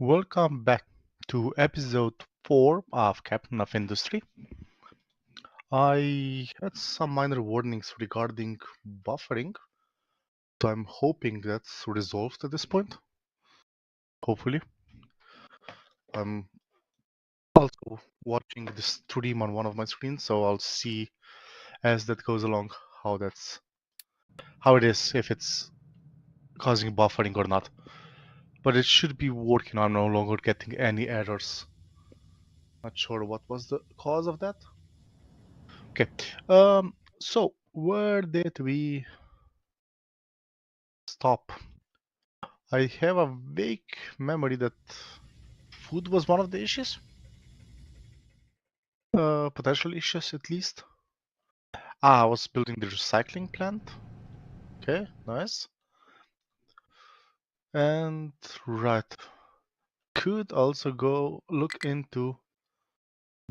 Welcome back to episode 4 of Captain of Industry. I had some minor warnings regarding buffering, so I'm hoping that's resolved at this point. Hopefully. I'm also watching the stream on one of my screens, so I'll see as that goes along how it is, if it's causing buffering or not. But it should be working. I'm no longer getting any errors. Not sure what was the cause of that. Okay. So where did we stop? I have a vague memory that food was one of the issues. Potential issues at least. I was building the recycling plant. Okay, nice. And right. Could also go look into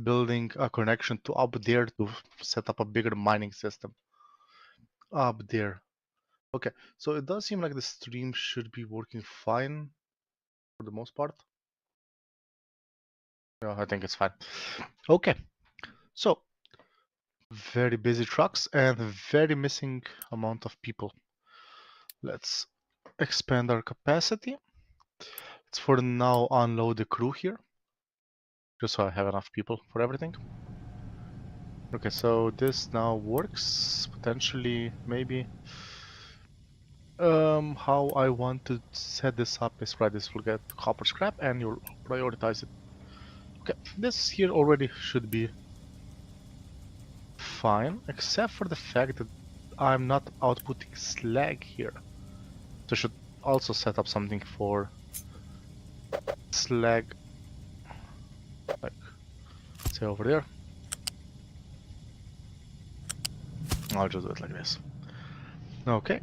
building a connection to up there to set up a bigger mining system. Up there. Okay, so it does seem like the stream should be working fine for the most part. Yeah, I think it's fine. Okay, so very busy trucks and very missing amount of people. Let's expand our capacity. Let's for now unload the crew here, just so I have enough people for everything. Okay, so this now works potentially, maybe. How I want to set this up is right. This will get copper scrap, and you'll prioritize it. Okay, this here already should be fine, except for the fact that I'm not outputting slag here. So I should also set up something for slag, like say over there. I'll just do it like this. Okay.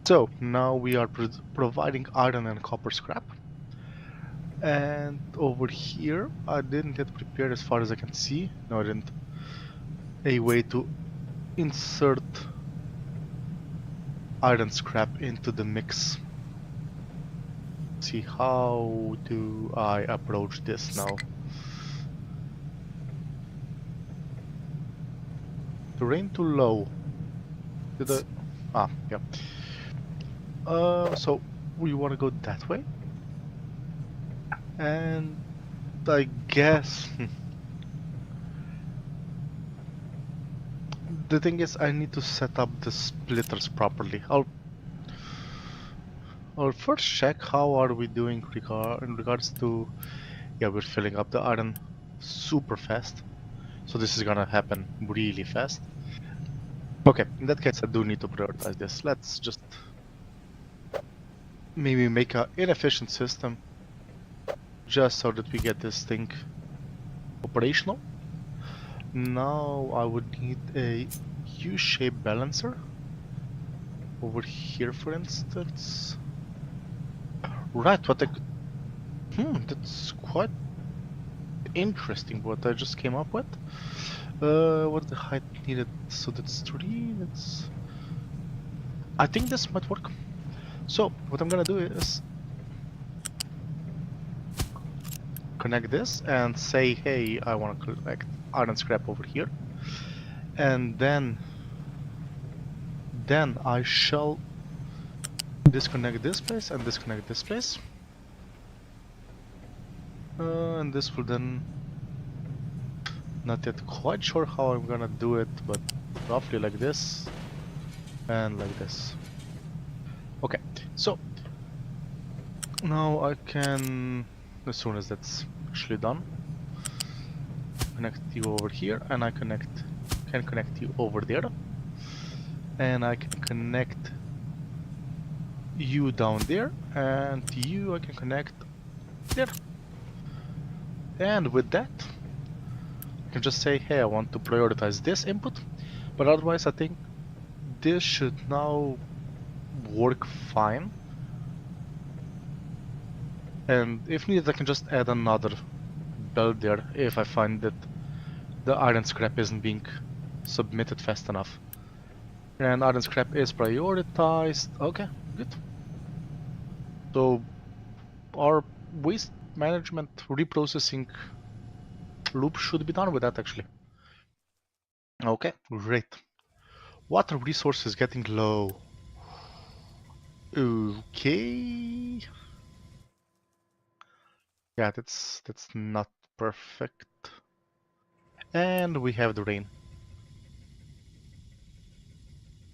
So now we are providing iron and copper scrap. And over here, I didn't get prepared as far as I can see. No, I didn't. A way to insert iron scrap into the mix. See, how do I approach this now? Terrain too low. Did I? Ah, yeah. So we want to go that way, and I guess the thing is I need to set up the splitters properly. I'll first check how are we doing in regards to, yeah, we're filling up the iron super fast, so this is gonna happen really fast. Okay, in that case I do need to prioritize this. Let's just maybe make an inefficient system just so that we get this thing operational. Now I would need a U-shaped balancer over here, for instance. Right, what I could... that's quite interesting what I just came up with. What's the height needed? So that's 3, that's... I think this might work. So, what I'm gonna do is connect this and say, hey, I want to collect iron scrap over here. And then I shall disconnect this place and disconnect this place. And this will then... Not yet quite sure how I'm gonna do it, but roughly like this and like this. Okay, so now I can, as soon as that's actually done, connect you over here, and I can connect you over there, and I can connect you down there, and you I can connect there. And with that, I can just say, hey, I want to prioritize this input, but otherwise I think this should now work fine. And if needed, I can just add another belt there if I find that the iron scrap isn't being submitted fast enough. And iron scrap is prioritized. Okay, good. So our waste management reprocessing loop should be done with that actually. Okay, great. Water resource is getting low. Okay. Yeah, that's not perfect. And we have the rain.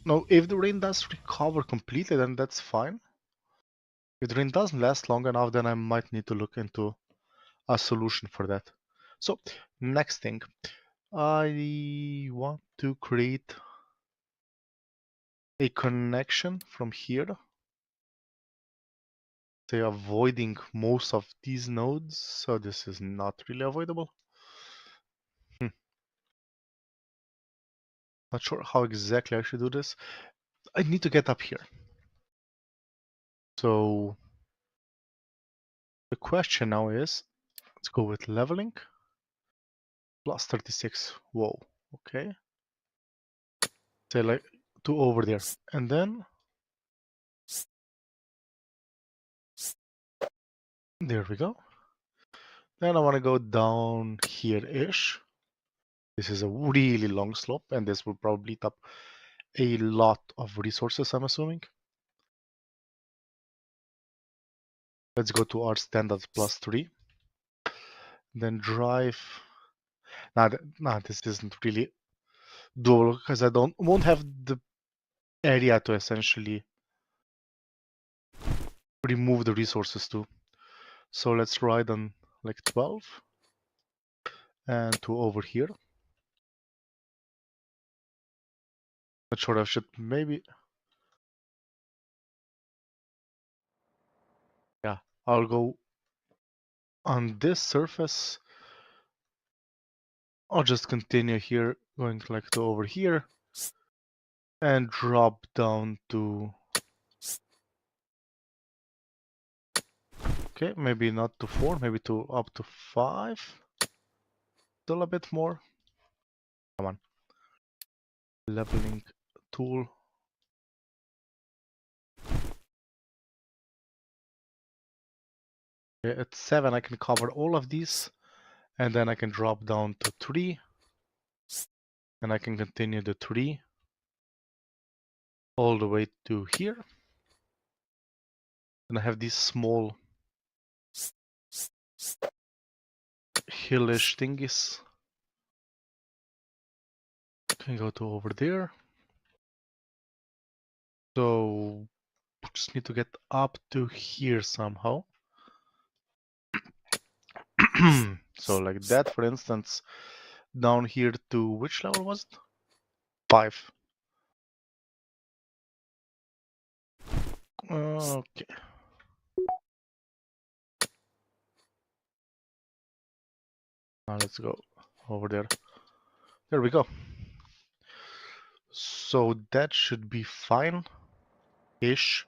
No, if the rain does recover completely, then that's fine. If the rain doesn't last long enough, then I might need to look into a solution for that. So, next thing. I want to create a connection from here, say avoiding most of these nodes, so this is not really avoidable. Not sure how exactly I should do this. I need to get up here. So the question now is, let's go with leveling. Plus 36. Whoa, okay. Say like to over there. And then there we go. Then I want to go down here-ish. This is a really long slope, and this will probably eat up a lot of resources, I'm assuming. Let's go to our standard plus 3. Then drive. Nah, this isn't really doable because I won't have the area to essentially remove the resources to. So let's ride on like 12 and to over here. Not sure I should maybe. Yeah, I'll go on this surface. I'll just continue here, going like to over here and drop down to. Okay, maybe not to 4, maybe to up to 5. Still a bit more. Come on. Leveling tool. Okay, at 7 I can cover all of these, and then I can drop down to 3, and I can continue the 3 all the way to here. And I have these small hillish thingies. Can go to over there. So just need to get up to here somehow. So like that, for instance, down here to which level was it? 5. Okay. Now let's go over there. There we go. So that should be fine-ish.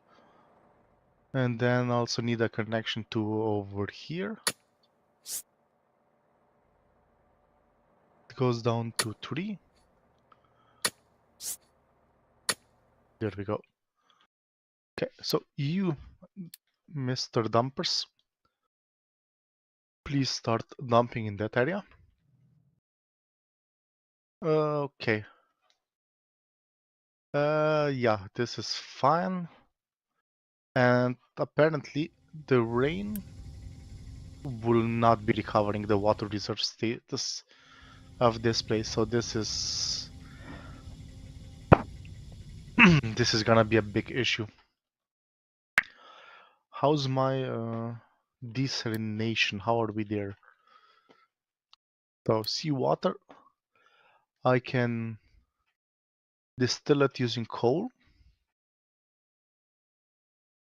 And then also need a connection to over here. It goes down to 3. There we go. Okay, so you, Mr. Dumpers, please start dumping in that area. Okay. Yeah, this is fine. And apparently the rain will not be recovering the water reserve status of this place. So this is this is gonna be a big issue. How's my desalination? How are we there? So seawater, I can distill it using coal,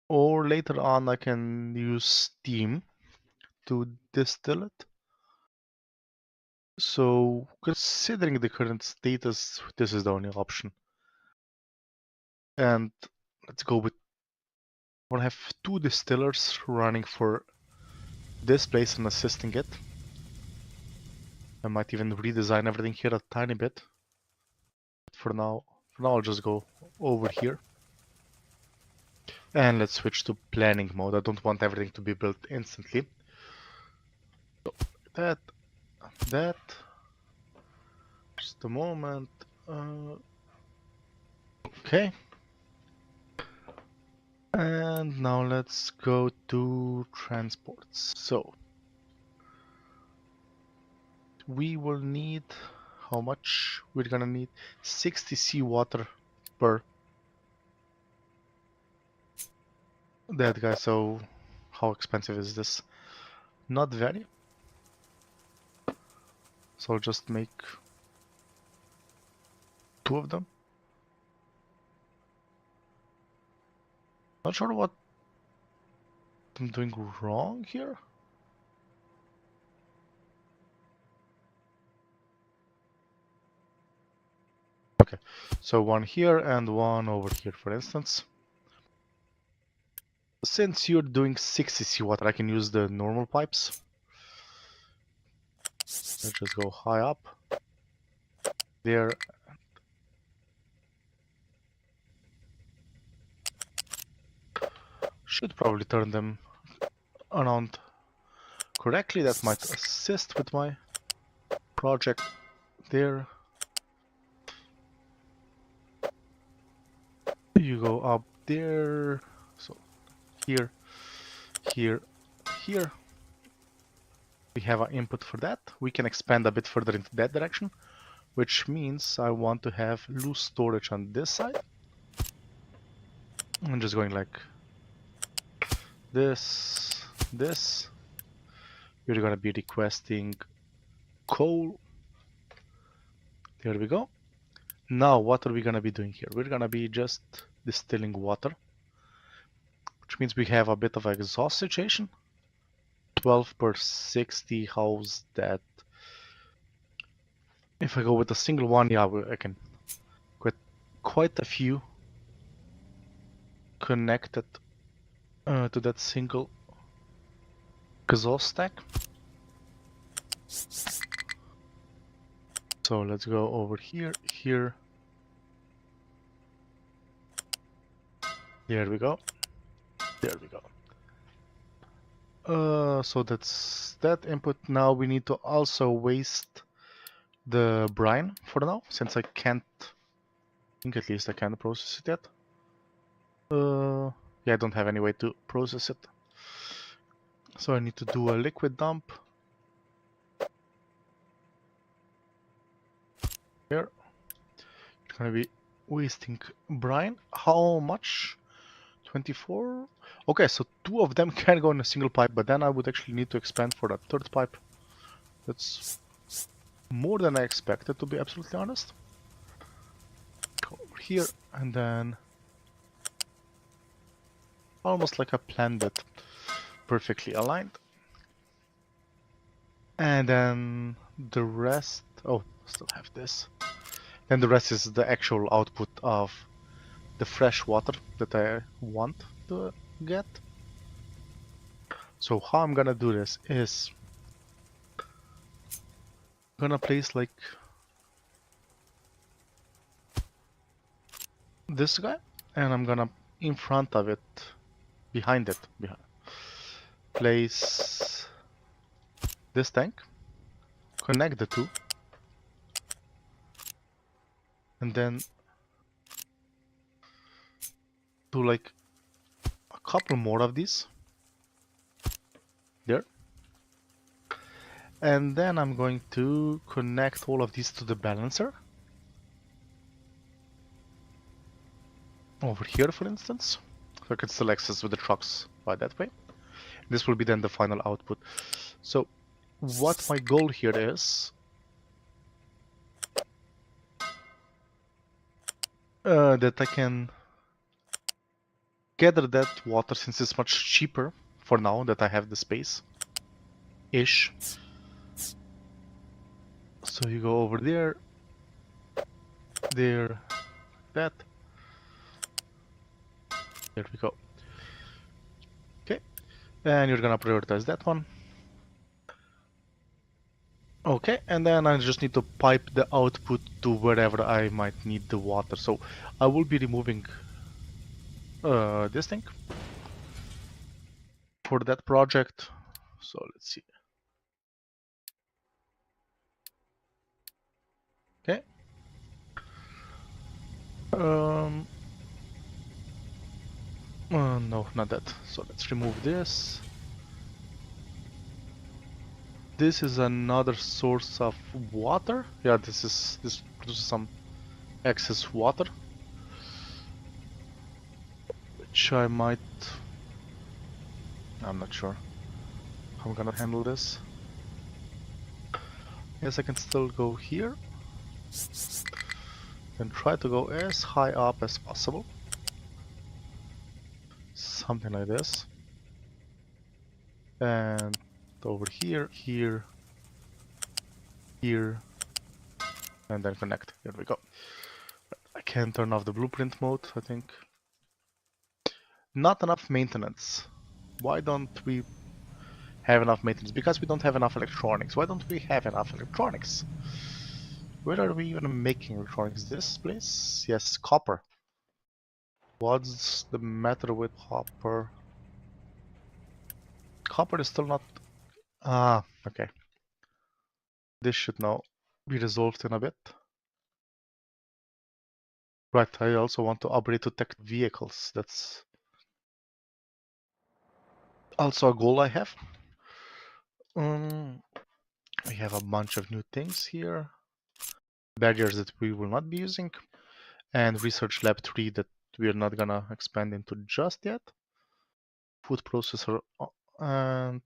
or later on I can use steam to distill it. So considering the current status, this is the only option. And let's go with, we'll have 2 distillers running for this place and assisting it. I might even redesign everything here a tiny bit. But for now I'll just go over here. And let's switch to planning mode. I don't want everything to be built instantly. that, that. Just a moment. Okay. And now let's go to transports. So we will need, how much? We're gonna need 60 seawater per that guy. So how expensive is this? Not very. So I'll just make 2 of them. Not sure what I'm doing wrong here. Okay, so 1 here and 1 over here, for instance. Since you're doing 60 seawater, I can use the normal pipes. Let's just go high up. There. Should probably turn them around correctly. That might assist with my project there. You go up there. So here, here, here. We have our input for that. We can expand a bit further into that direction, which means I want to have loose storage on this side. I'm just going like this, this. We're gonna be requesting coal. There we go. Now what are we gonna be doing here? We're gonna be just distilling water, which means we have a bit of an exhaust situation. 12 per 60, how's that? If I go with a single one, yeah, I can get quite a few connected to that single exhaust stack. So let's go over here, here. There we go. There we go. So that's that input. Now we need to also waste the brine for now, since I can't, I think at least I can't process it yet. Yeah, I don't have any way to process it. So I need to do a liquid dump. Here. It's gonna be wasting brine. How much? 24? Okay, so 2 of them can go in a single pipe, but then I would actually need to expand for that 3rd pipe. That's more than I expected, to be absolutely honest. Go over here, and then almost like I planned it, perfectly aligned. And then the rest, oh, still have this. Then the rest is the actual output of the fresh water that I want to get. So how I'm gonna do this is I'm gonna place like this guy, and I'm gonna in front of it, behind it, place this tank, connect the 2, and then do like a couple more of these there. And then I'm going to connect all of these to the balancer. Over here, for instance. So I can still access with the trucks by that way. This will be then the final output. So what my goal here is that I can gather that water, since it's much cheaper for now that I have the space-ish. So you go over there, there, that. There we go. Okay, and you're gonna prioritize that one. Okay, and then I just need to pipe the output to wherever I might need the water. So I will be removing this thing for that project. So let's see. Um, no, not that. So let's remove this. This is another source of water. Yeah, this produces some excess water, which I might. I'm not sure how I'm gonna handle this. Yes, I can still go here and try to go as high up as possible. Something like this. And over here, here, here, and then connect. Here we go. I can turn off the blueprint mode, I think. Not enough maintenance. Why don't we have enough maintenance? Because we don't have enough electronics. Why don't we have enough electronics? Where are we even making electronics? This place? Yes, copper. What's the matter with copper? Copper is still not... Ah, okay. This should now be resolved in a bit. Right, I also want to upgrade to tech vehicles. That's also a goal I have. We have a bunch of new things here. Barriers that we will not be using. And Research Lab 3 that we are not gonna expand into just yet. Food processor and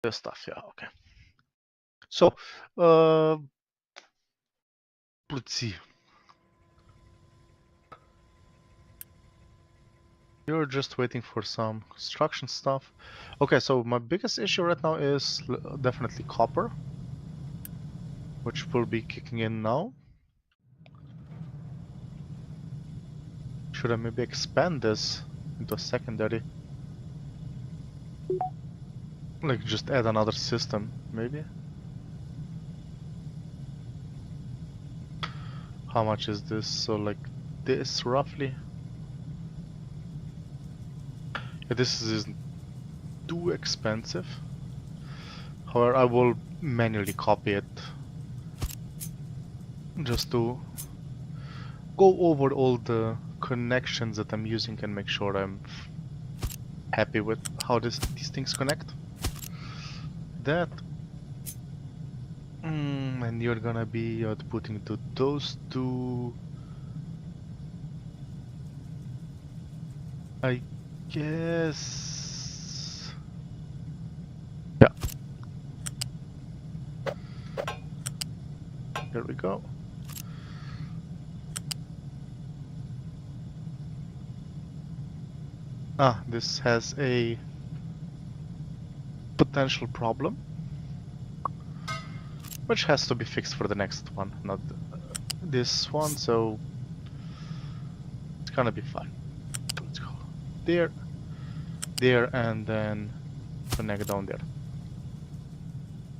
this stuff, yeah, okay. So, let's see. You're just waiting for some construction stuff. Okay, so my biggest issue right now is definitely copper, which will be kicking in now. Should I maybe expand this into a secondary? Like just add another system, maybe? How much is this? So like this roughly? Yeah, this isn't too expensive. However, I will manually copy it just to go over all the connections that I'm using and make sure I'm happy with how these things connect. That and you're gonna be outputting to those two. I guess. Yeah. There we go. Ah, this has a potential problem, which has to be fixed for the next one, not this one, so it's gonna be fine. Let's go there, there, and then connect down there.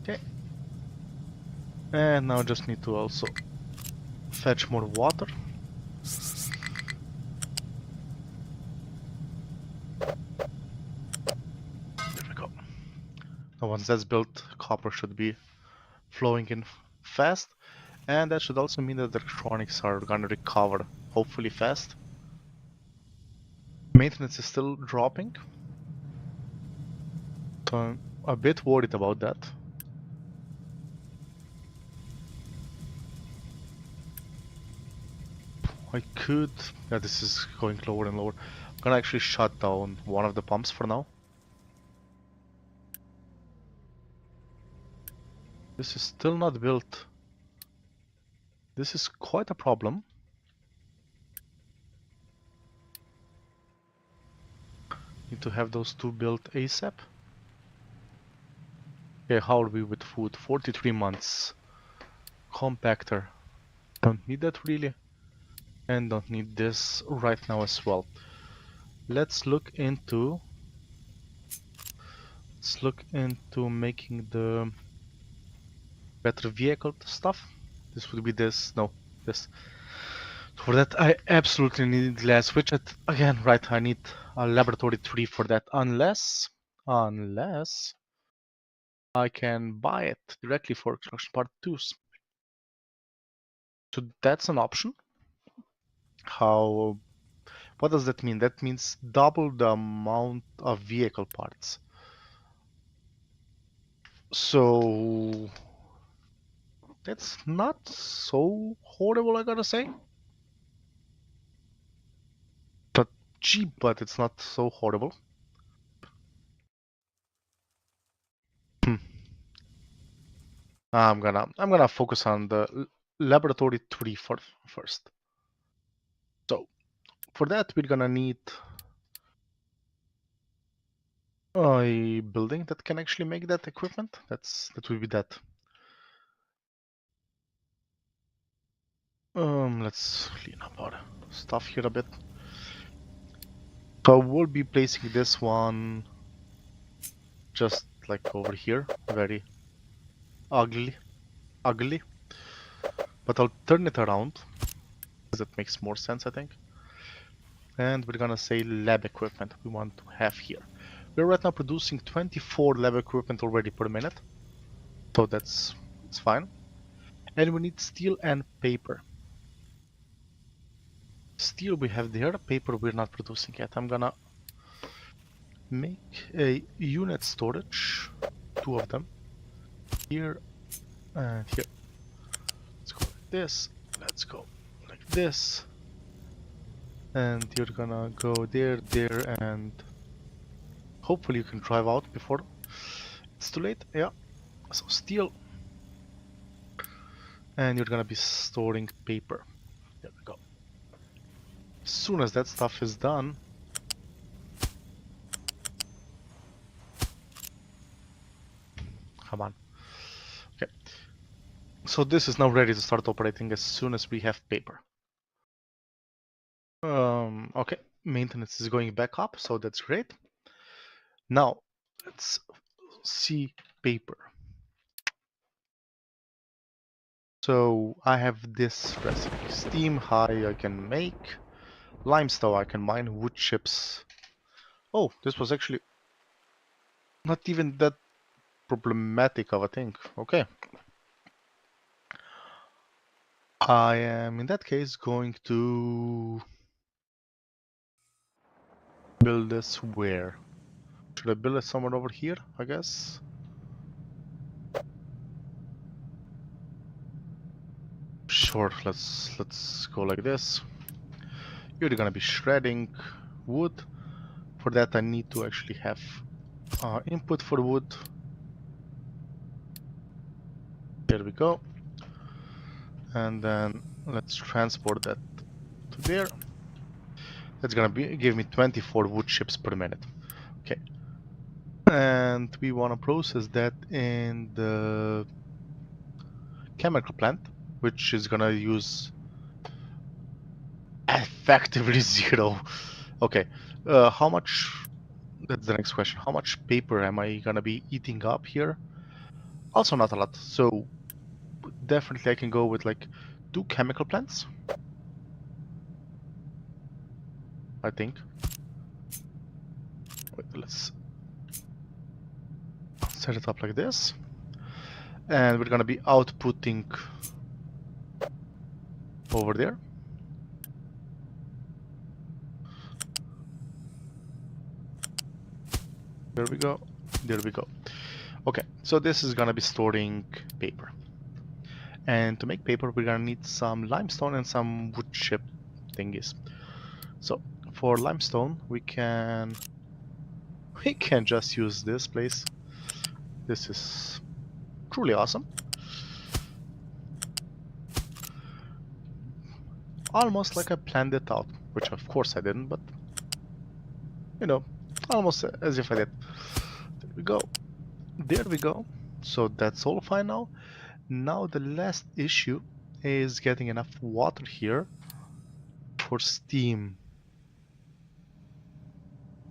Okay. And now just need to also fetch more water. There we go. Now once that's built, copper should be flowing in fast, and that should also mean that the electronics are gonna recover, hopefully fast. Maintenance is still dropping, so I'm a bit worried about that. I could... Yeah, this is going lower and lower. I'm gonna actually shut down one of the pumps for now. This is still not built. This is quite a problem. Need to have those two built ASAP. Okay, how are we with food? 43 months. Compactor. Don't need that really. And don't need this right now as well. Let's look into making the better vehicle stuff. This would be this. No, this. For that I absolutely need glass, which again, right, I need a laboratory 3 for that, unless I can buy it directly for construction part 2s. So that's an option. How? What does that mean? That means double the amount of vehicle parts. So that's not so horrible, I gotta say. But cheap, but it's not so horrible. Hmm. I'm gonna focus on the laboratory 3 first. So for that we're gonna need a building that can actually make that equipment. That will be that. Let's clean up our stuff here a bit. So we'll be placing this one just like over here, very ugly. But I'll turn it around because that makes more sense, I think. And we're gonna say lab equipment we want to have here. We're right now producing 24 lab equipment already per minute, so it's fine. And we need steel and paper. Steel we have there, paper we're not producing yet. I'm gonna make a unit storage, 2 of them, here and here. Let's go like this, let's go like this, and you're gonna go there, and hopefully you can drive out before it's too late. Yeah, so steel, and you're gonna be storing paper. There we go. As soon as that stuff is done, come on. Okay, so this is now ready to start operating as soon as we have paper. Okay, maintenance is going back up, so that's great. Now, let's see paper. So I have this recipe. Steam high I can make. Limestone I can mine. Wood chips. Oh, this was actually not even that problematic of a thing. Okay. I am in that case going to build this where? Should I build it somewhere over here, I guess? Sure, let's go like this. You're gonna be shredding wood. For that I need to actually have input for wood. There we go. And then let's transport that to there. That's gonna give me 24 wood chips per minute. Okay. And we wanna process that in the chemical plant, which is gonna use effectively 0. Okay. How much? That's the next question. How much paper am I gonna be eating up here? Also not a lot. So definitely I can go with like 2 chemical plants, I think. Wait, let's set it up like this. And we're gonna be outputting over there. There we go. There we go. Okay, so this is gonna be storing paper. And to make paper, we're gonna need some limestone and some wood chip thingies. So for limestone, we can just use this place. This is truly awesome. Almost like I planned it out, which of course I didn't, but you know, almost as if I did. There we go. There we go. So that's all fine now. Now the last issue is getting enough water here for steam.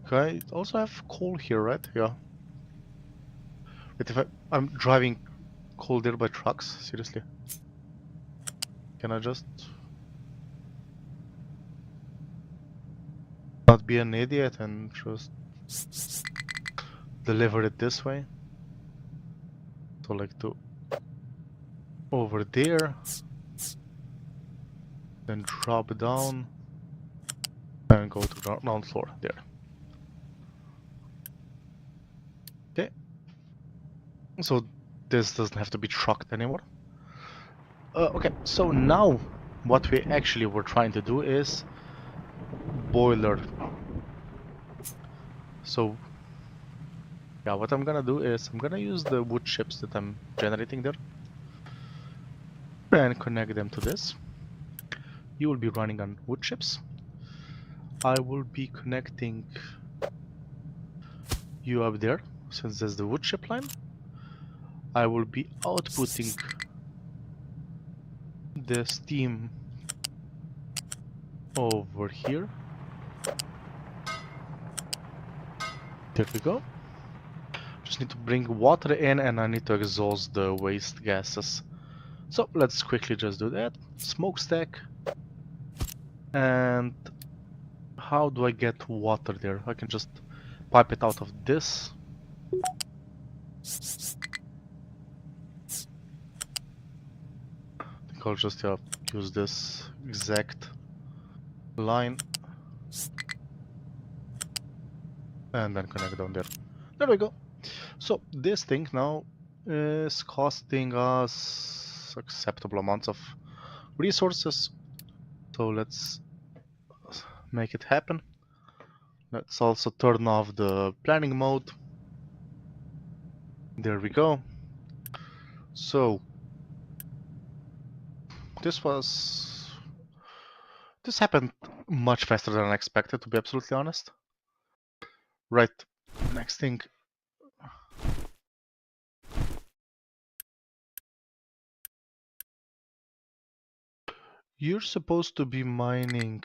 Okay, also have coal here, right? Yeah. But if I'm driving coal there by trucks, seriously. Can I just not be an idiot and just deliver it this way? So like to over there, then drop down. and go to ground floor there. Okay, so this doesn't have to be trucked anymore. Okay, so now what we actually were trying to do is boiler. So yeah, what I'm gonna do is I'm gonna use the wood chips that I'm generating there and connect them to this. You will be running on wood chips. I will be connecting you up there, since there's the wood chip line. I will be outputting the steam over here. There we go. Just need to bring water in and I need to exhaust the waste gases. So let's quickly just do that. Smokestack. And how do I get water there? I can just pipe it out of this. I think I'll just use this exact line and then connect down there. There we go. So this thing now is costing us acceptable amounts of resources. So let's make it happen. Let's also turn off the planning mode. There we go. So this happened much faster than I expected, to be absolutely honest. Right, next thing. You're supposed to be mining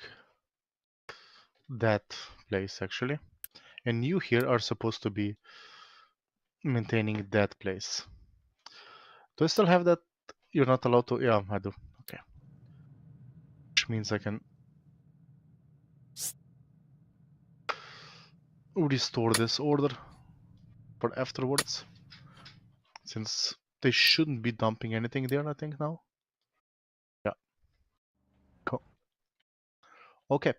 that place actually, and you here are supposed to be maintaining that place. Do I still have that? You're not allowed to. Yeah, I do. Okay, which means I can restore this order for afterwards, since they shouldn't be dumping anything there, I think now. Yeah. Cool. Okay.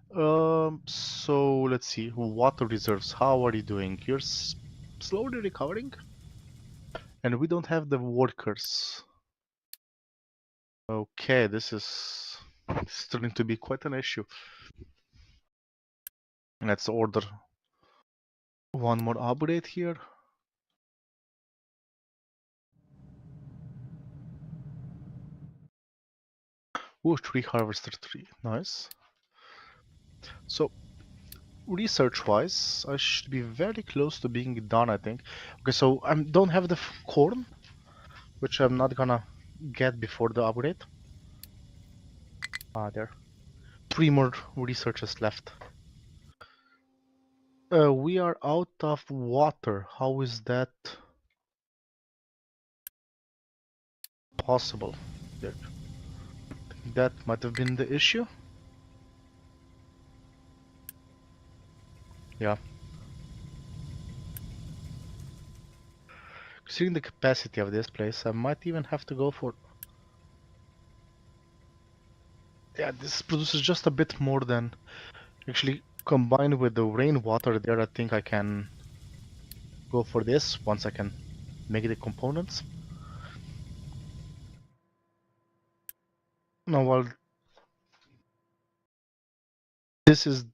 So let's see. Water reserves. How are you doing? You're slowly recovering, and we don't have the workers. Okay, this is starting to be quite an issue. Let's order one more upgrade here. Ooh, tree harvester 3. Nice. So, research-wise, I should be very close to being done, I think. Okay, so I don't have the corn, which I'm not gonna get before the upgrade. Ah, there. 3 more researchers left. We are out of water. How is that possible? There. That might have been the issue. Yeah. Considering the capacity of this place, I might even have to go for... Yeah, this produces just a bit more than... Actually, combined with the rainwater there, I think I can go for this once I can make the components. Now, while this is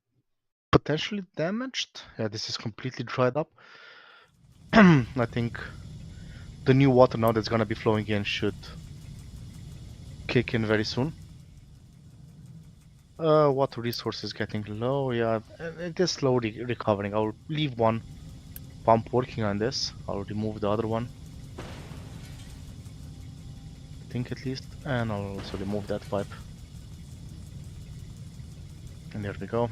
potentially damaged, yeah, this is completely dried up. I think the new water now that's gonna be flowing in should kick in very soon. Water resource is getting low, yeah, and it is slowly recovering. I'll leave one pump working on this. I'll remove the other one, I think at least, and I'll also remove that pipe. And there we go.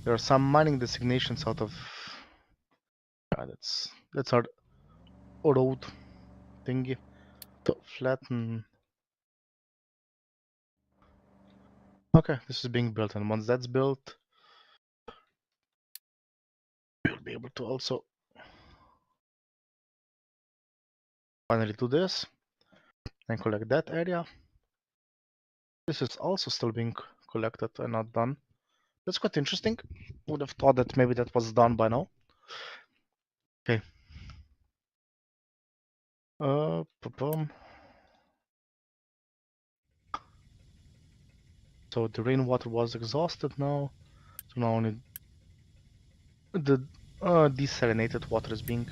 There are some mining designations out of... that's our road thingy. So flatten. Okay, this is being built, and once that's built, we'll be able to also finally do this and collect that area. This is also still being collected and not done. That's quite interesting. Would have thought that maybe that was done by now. Okay. Boom. So the rainwater was exhausted now. So now only the desalinated water is being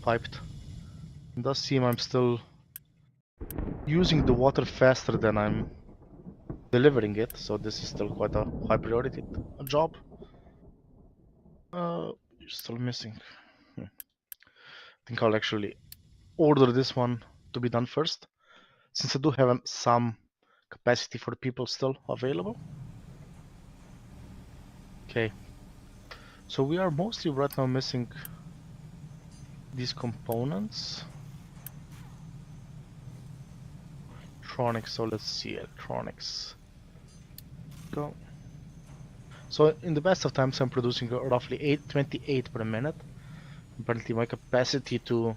piped. It does seem I'm still using the water faster than I'm delivering it, so this is still quite a high priority job. Still missing. I think I'll actually order this one to be done first, since I do have some capacity for the people still available. Okay. So we are mostly right now missing these components. Electronics, so let's see, electronics. Go. So in the best of times I'm producing roughly 28 per minute. Apparently my capacity to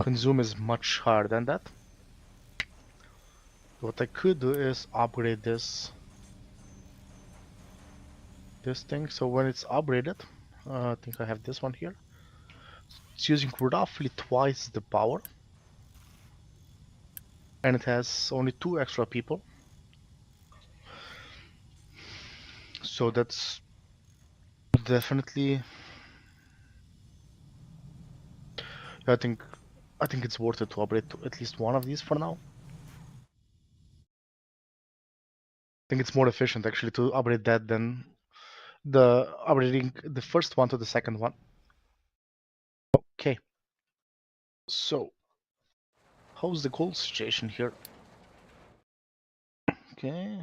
consume is much higher than that. What I could do is upgrade this thing, so when it's upgraded, I think I have this one here. It's using roughly twice the power, and it has only 2 extra people. So that's definitely, I think it's worth it to upgrade to at least one of these for now. I think it's more efficient actually to upgrade that than the upgrading the first one to the second one. Okay. So how's the gold situation here? Okay.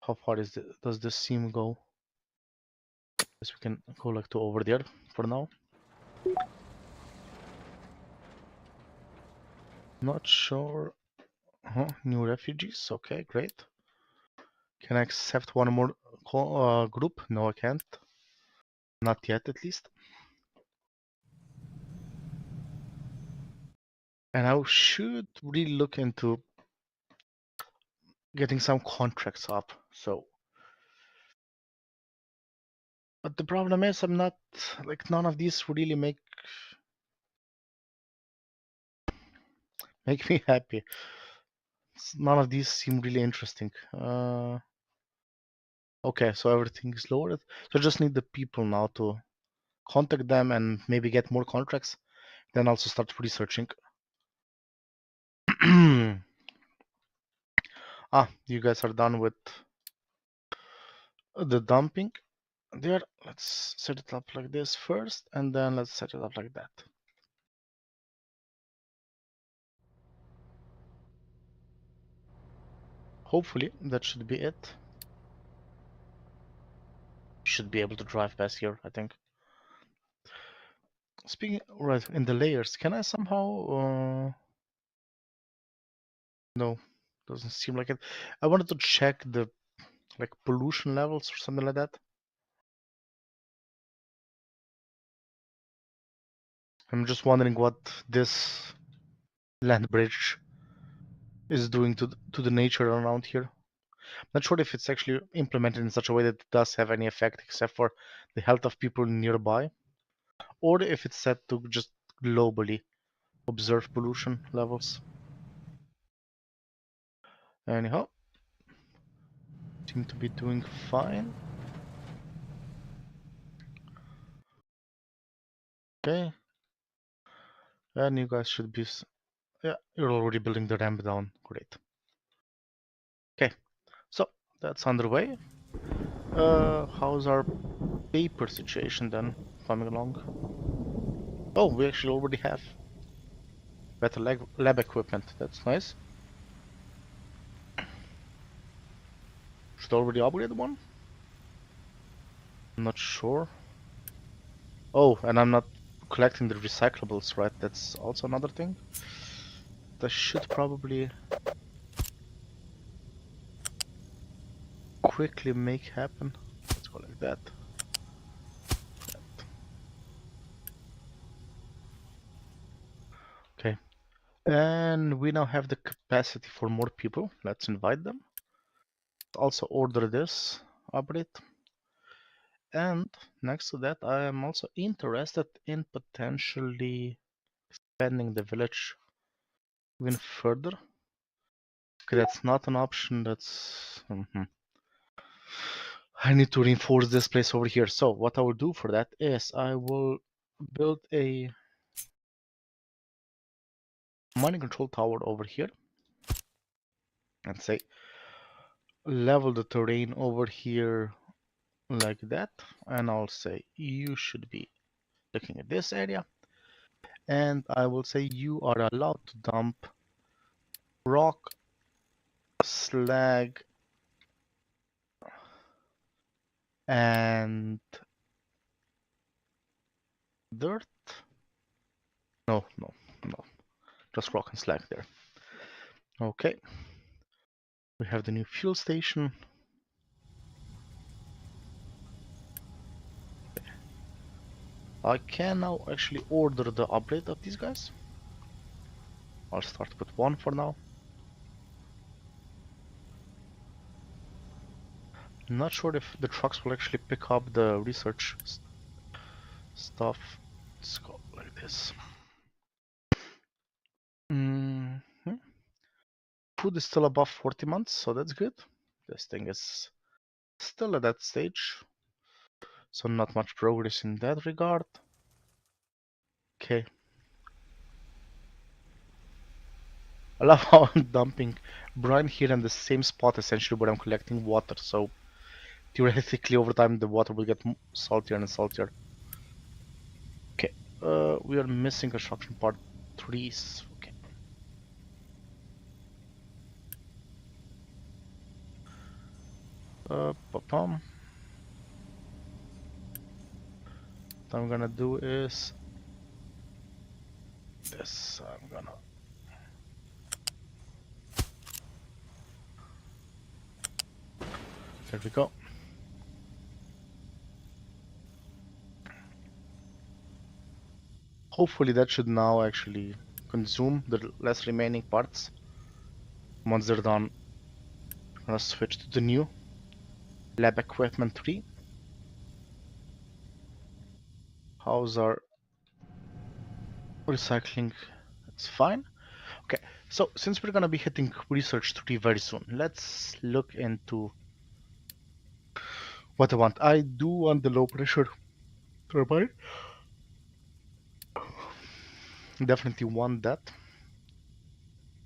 How far does this seam go? Guess we can go like to over there for now. Not sure. New refugees. Okay, great. Can I accept one more group? No, I can't. Not yet, at least. And I should really look into getting some contracts up. So, but the problem is, I'm not like none of these really make me happy. None of these seem really interesting. Okay, so everything is lowered. So I just need the people now to contact them and maybe get more contracts. Then also start researching. You guys are done with the dumping. There, let's set it up like this first, and then let's set it up like that. Hopefully, that should be it. Should be able to drive past here, I think. Speaking, right, in the layers, can I somehow, no, doesn't seem like it. I wanted to check the, like, pollution levels or something like that. I'm just wondering what this land bridge is doing to the nature around here. Not sure if it's actually implemented in such a way that it does have any effect except for the health of people nearby, or if it's set to just globally observe pollution levels. Anyhow, seem to be doing fine. Okay, and you guys should be, yeah, you're already building the ramp down. Great. Okay, so that's underway. How's our paper situation then coming along? Oh, we actually already have better lab equipment. That's nice. Should already upgrade one? I'm not sure. Oh, and I'm not collecting the recyclables, right? That's also another thing. That should probably quickly make happen. Let's go like that. Okay. And we now have the capacity for more people. Let's invite them. also order this upgrade. And next to that, I am also interested in potentially expanding the village even further. Okay, that's not an option. That's I need to reinforce this place over here. So what I will do for that is I will build a mining control tower over here and say level the terrain over here like that, and I'll say you should be looking at this area, and I will say you are allowed to dump rock, slag, and dirt. No, just rock and slag there. Okay, we have the new fuel station. I can now actually order the upgrade of these guys. I'll start with one for now. Not sure if the trucks will actually pick up the research stuff. Let's go like this. Food is still above 40 months, so that's good. This thing is still at that stage, so not much progress in that regard. Okay. I love how I'm dumping brine here in the same spot essentially where I'm collecting water, so theoretically over time the water will get saltier and saltier. Okay, we are missing construction part 3s. Okay. What I'm gonna do is this. I'm gonna there we go. Hopefully that should now actually consume the last remaining parts. Once they're done, I'm gonna switch to the new lab equipment 3. How's our recycling? It's fine. Okay, so since we're gonna be hitting research 3 very soon, let's look into what I want. I do want the low pressure turbine. Definitely want that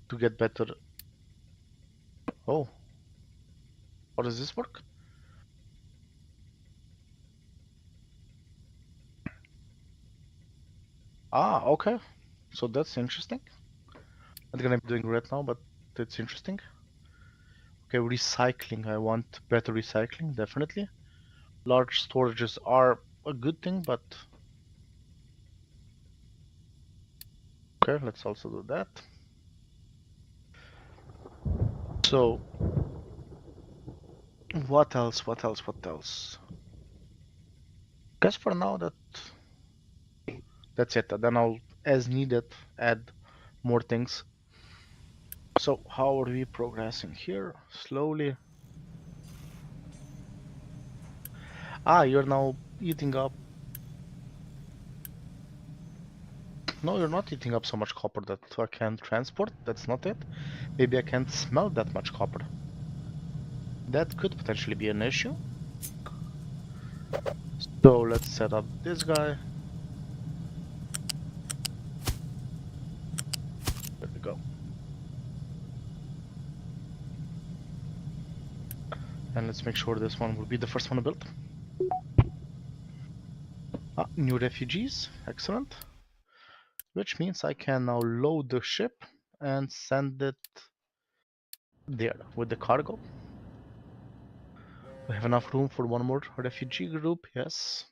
to get better. Oh, how does this work? Ah, okay. So that's interesting. Not gonna be doing right now, but that's interesting. Okay, recycling. I want better recycling, definitely. Large storages are a good thing, but okay, let's also do that. So, what else? What else? What else? Guess for now that's it. Then I'll, as needed, add more things. So, how are we progressing here? Slowly. Ah, you're now eating up. No, you're not eating up so much copper that I can transport. That's not it. Maybe I can't smelt that much copper. That could potentially be an issue. So let's set up this guy. There we go. And let's make sure this one will be the first one built. Ah, new refugees. Excellent. Which means I can now load the ship and send it there with the cargo. We have enough room for one more refugee group. Yes.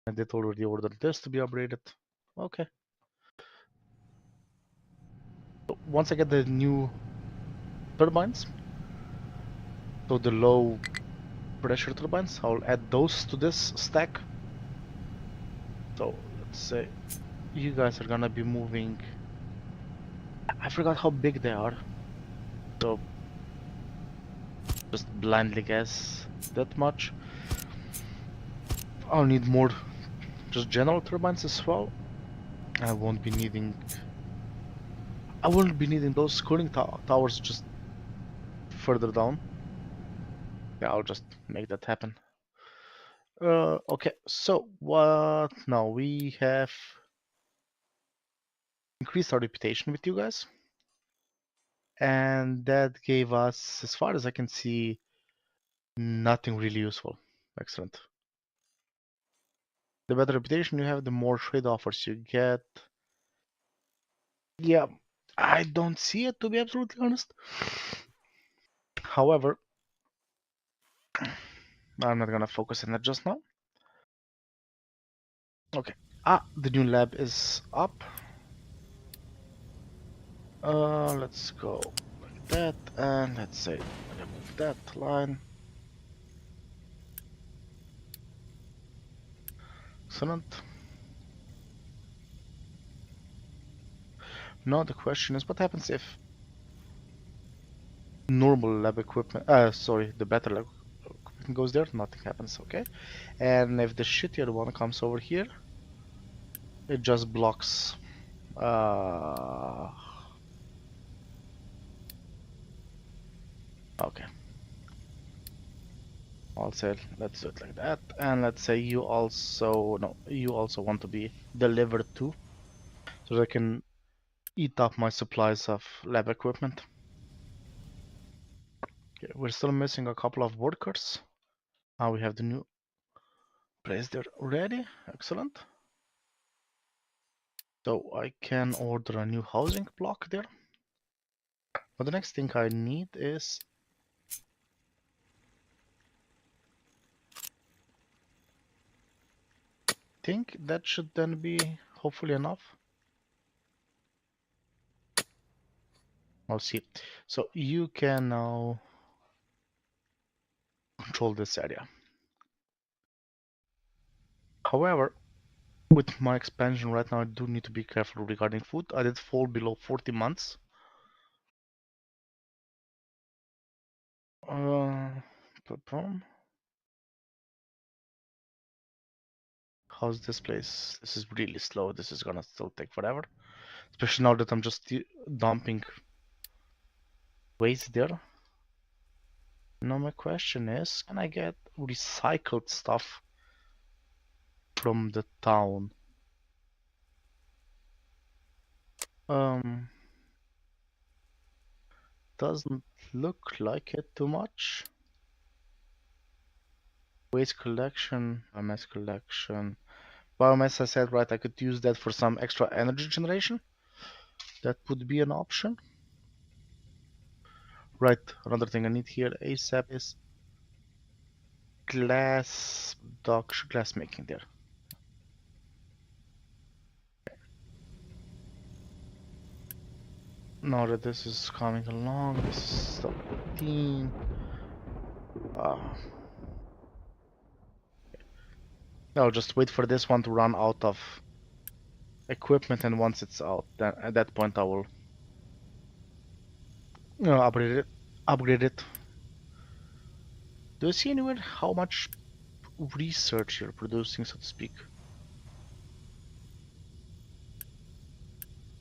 I did already order this to be upgraded. Okay. So once I get the new turbines, so the low pressure turbines, I'll add those to this stack. So let's say you guys are gonna be moving. I forgot how big they are. So just blindly guess that much. I'll need more just general turbines as well. I won't be needing. I won't be needing those cooling towers just further down. Yeah, I'll just make that happen. Okay, so what now? We have increased our reputation with you guys, and that gave us, as far as I can see, nothing really useful. Excellent. The better reputation you have, the more trade offers you get. Yeah, I don't see it, to be absolutely honest. However, I'm not gonna focus on that just now. Okay. The new lab is up. Let's go like that, and let's say remove that line. Excellent. Now the question is, what happens if normal lab equipment, sorry, the better lab equipment goes there? Nothing happens, okay? And if the shittier one comes over here, it just blocks. Okay. I'll say let's do it like that, and let's say you also want to be delivered to, so they can eat up my supplies of lab equipment. Okay, we're still missing a couple of workers. Now we have the new place there ready. Excellent. So I can order a new housing block there. But the next thing I need is think that should then be hopefully enough. I'll see. So you can now control this area. However, with my expansion right now, I do need to be careful regarding food. I did fall below 40 months. How's this place? This is really slow. This is gonna still take forever. Especially now that I'm just dumping waste there. Now my question is, can I get recycled stuff from the town? Doesn't look like it too much. Waste collection, biomass collection. Biomass, I said, right, I could use that for some extra energy generation. That would be an option. Right, another thing I need here ASAP is glass making there. Now that this is coming along, this is still 15. I'll just wait for this one to run out of equipment, and once it's out, then at that point I will upgrade it. Do you see anywhere how much research you're producing, so to speak?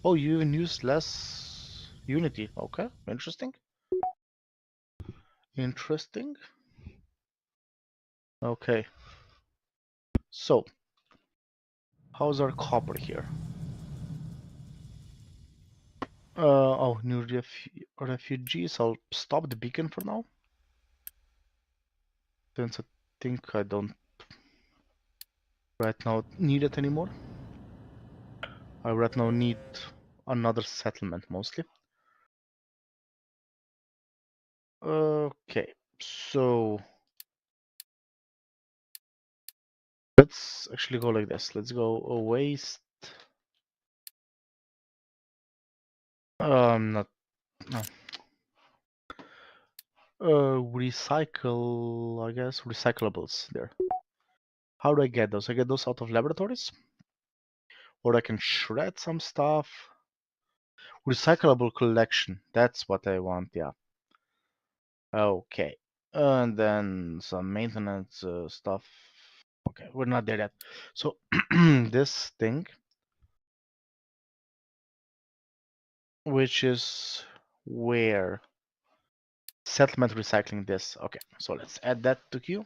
Oh, you even use less Unity. Okay, interesting. Interesting. Okay. So, how's our copper here? Oh, new refugees. I'll stop the beacon for now. Since I think I don't right now need it anymore. I right now need another settlement mostly. Okay, so let's actually go like this. Let's go waste. Not no. Recycle, I guess, recyclables there. How do I get those? I get those out of laboratories? Or I can shred some stuff. Recyclable collection, that's what I want, yeah. Okay. And then some maintenance stuff. Okay, we're not there yet. So this thing, which is where settlement recycling this. Okay, so let's add that to queue.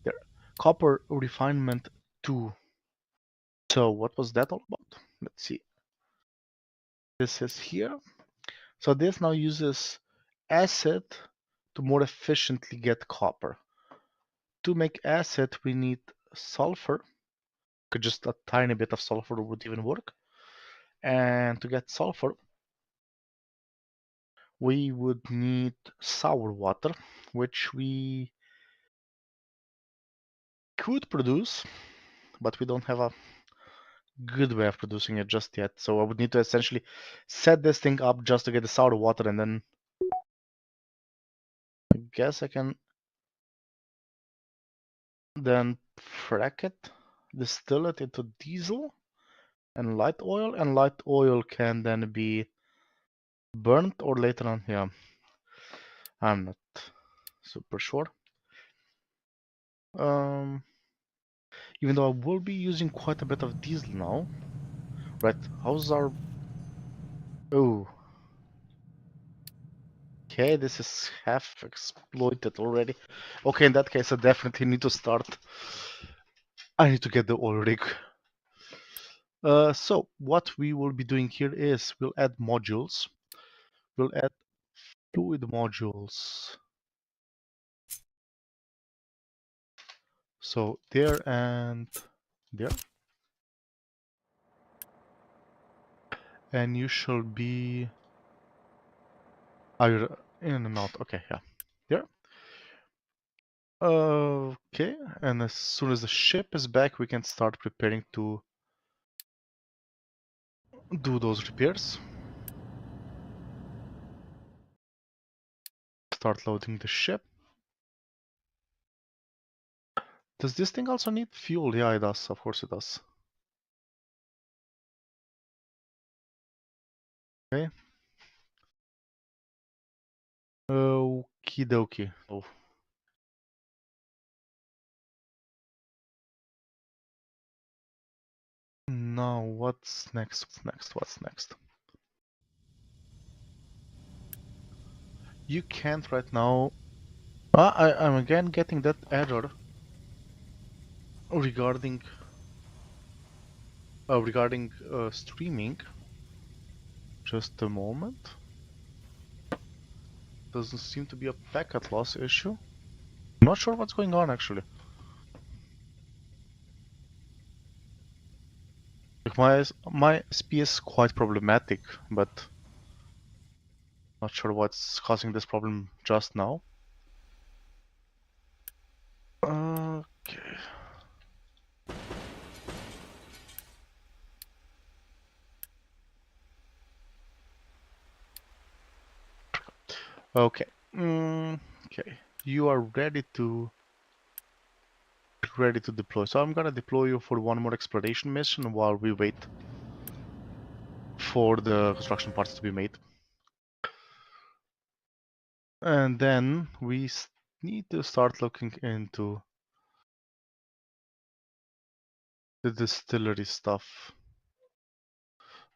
There, copper refinement 2. So what was that all about? Let's see. This is here. So this now uses acid to more efficiently get copper. To make acid, we need sulfur. Just a tiny bit of sulfur would even work. And to get sulfur, we would need sour water, which we could produce, but we don't have a good way of producing it just yet. So I would need to essentially set this thing up just to get the sour water, and then I guess I can then frack it, distill it into diesel and light oil can then be burnt or later on. Yeah, I'm not super sure. Even though I will be using quite a bit of diesel now. Right, how's our... Oh, okay, this is half exploited already. Okay, in that case I definitely need to start. I need to get the oil rig. So what we will be doing here is we'll add modules. We'll add fluid modules. So there and there. And you shall be... Are you in and out? Okay, yeah. There. Okay, and as soon as the ship is back, we can start preparing to do those repairs. Start loading the ship. Does this thing also need fuel? Yeah, it does. Of course it does. Okay. Okie dokie. Oh. Now, what's next? What's next? You can't right now. I'm again getting that error regarding streaming. Just a moment. Doesn't seem to be a packet loss issue. Not sure what's going on actually. Like my SP is quite problematic, but not sure what's causing this problem just now. Okay. Okay. Okay. You are ready to deploy. So I'm gonna deploy you for one more exploration mission while we wait for the construction parts to be made. And then we need to start looking into the distillery stuff.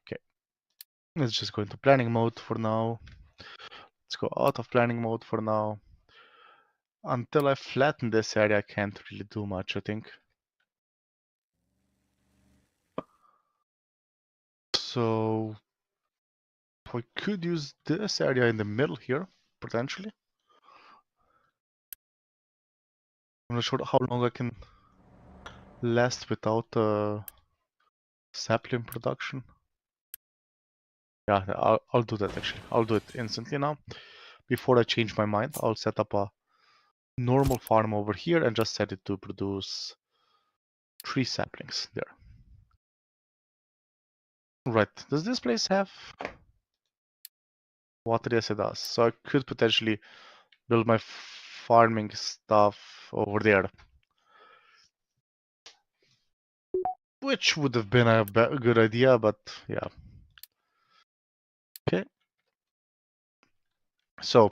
Okay. Let's just go into planning mode for now. Let's go out of planning mode for now. Until I flatten this area, I can't really do much, I think. So I could use this area in the middle here, potentially. I'm not sure how long I can last without sapling production. Yeah, I'll do that actually. I'll do it instantly now. Before I change my mind, I'll set up a normal farm over here and just set it to produce 3 saplings there. Right, does this place have water? Yes, it does. So I could potentially build my farming stuff over there. Which would have been a good idea, but yeah. Okay. So